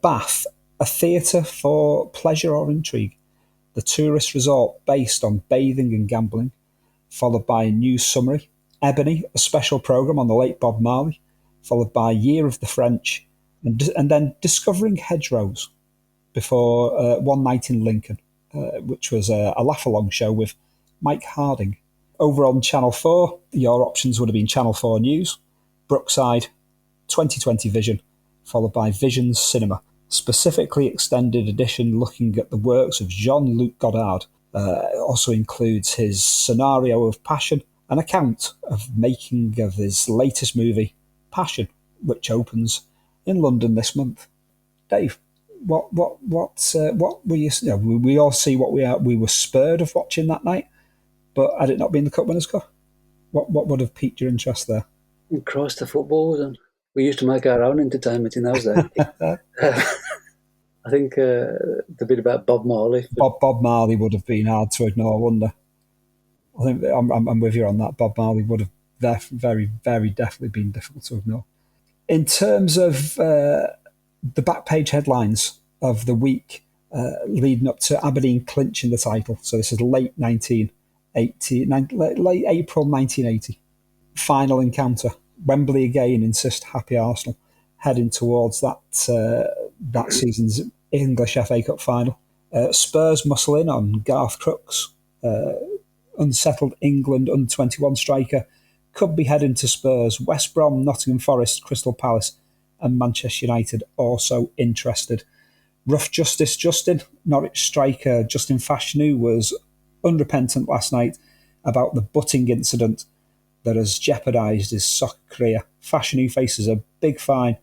Bath, a theatre for pleasure or intrigue. The tourist resort based on bathing and gambling, followed by a news summary. Ebony, a special programme on the late Bob Marley, followed by Year of the French, and then Discovering Hedgerows, before One Night in Lincoln, which was a laugh-along show with Mike Harding. Over on Channel 4, your options would have been Channel 4 News, Brookside, 2020 Vision, followed by Visions Cinema, specifically extended edition looking at the works of Jean-Luc Godard. Also includes his Scenario of Passion, an account of making of his latest movie, Passion, which opens in London this month. Dave, what were you? We all see what we were spurred of watching that night, but had it not been the Cup Winners' Cup, what would have piqued your interest there? Christ, the football was on. We used to make our own entertainment in those days. I think the bit about Bob Marley. Bob Marley would have been hard to ignore, wouldn't it? I think I'm with you on that. Bob Marley would have very, very definitely been difficult to ignore. In terms of the back page headlines of the week leading up to Aberdeen clinching the title, so this is late April 1980. Final encounter. Wembley again insist happy Arsenal, heading towards that season's English FA Cup final. Spurs muscle in on Garth Crooks. Unsettled England under-21 striker could be heading to Spurs. West Brom, Nottingham Forest, Crystal Palace and Manchester United also interested. Rough Justice Justin, Norwich striker Justin Fashanu, was unrepentant last night about the butting incident that has jeopardised his soccer career. Fashanu faces a big fine,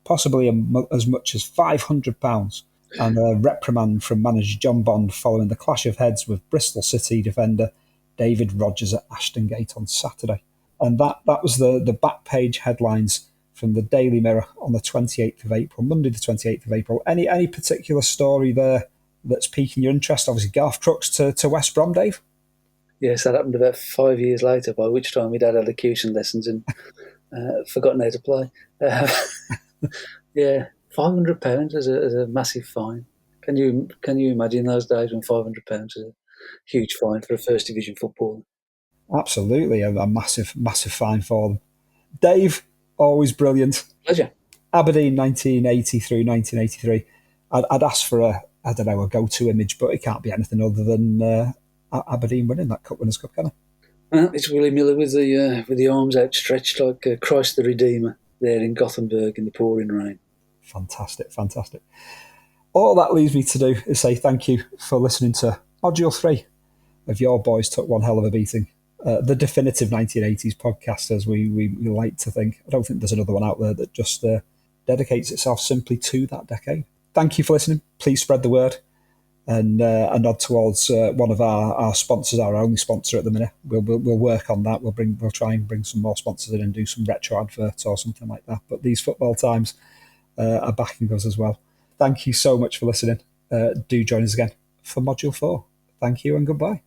possibly as much as £500, and a reprimand from manager John Bond following the clash of heads with Bristol City defender David Rogers at Ashton Gate on Saturday. And that was the back page headlines from the Daily Mirror on the 28th of April, Monday the 28th of April. Any particular story there that's piquing your interest? Obviously, Garth Crooks to West Brom, Dave? Yes, that happened about 5 years later, by which time we'd had elocution lessons and forgotten how to play. Yeah, £500 is a massive fine. Can you imagine those days when £500 is a huge fine for a first division footballer? Absolutely, a massive fine for them. Dave, always brilliant. Pleasure. Aberdeen 1980 through 1983. I'd ask for a go-to image, but it can't be anything other than Aberdeen winning that Cup Winners' Cup, can it? Well, it's Willie Miller with the arms outstretched like Christ the Redeemer there in Gothenburg in the pouring rain. Fantastic. All that leaves me to do is say thank you for listening to Module 3 of Your Boys Took One Hell of a Beating, the definitive 1980s podcast, as we like to think. I don't think there's another one out there that just dedicates itself simply to that decade. Thank you for listening. Please spread the word. And a nod towards one of our sponsors, our only sponsor at the minute. We'll work on that. We'll try and bring some more sponsors in and do some retro adverts or something like that. But these football times are backing us as well. Thank you so much for listening. Do join us again for Module 4. Thank you and goodbye.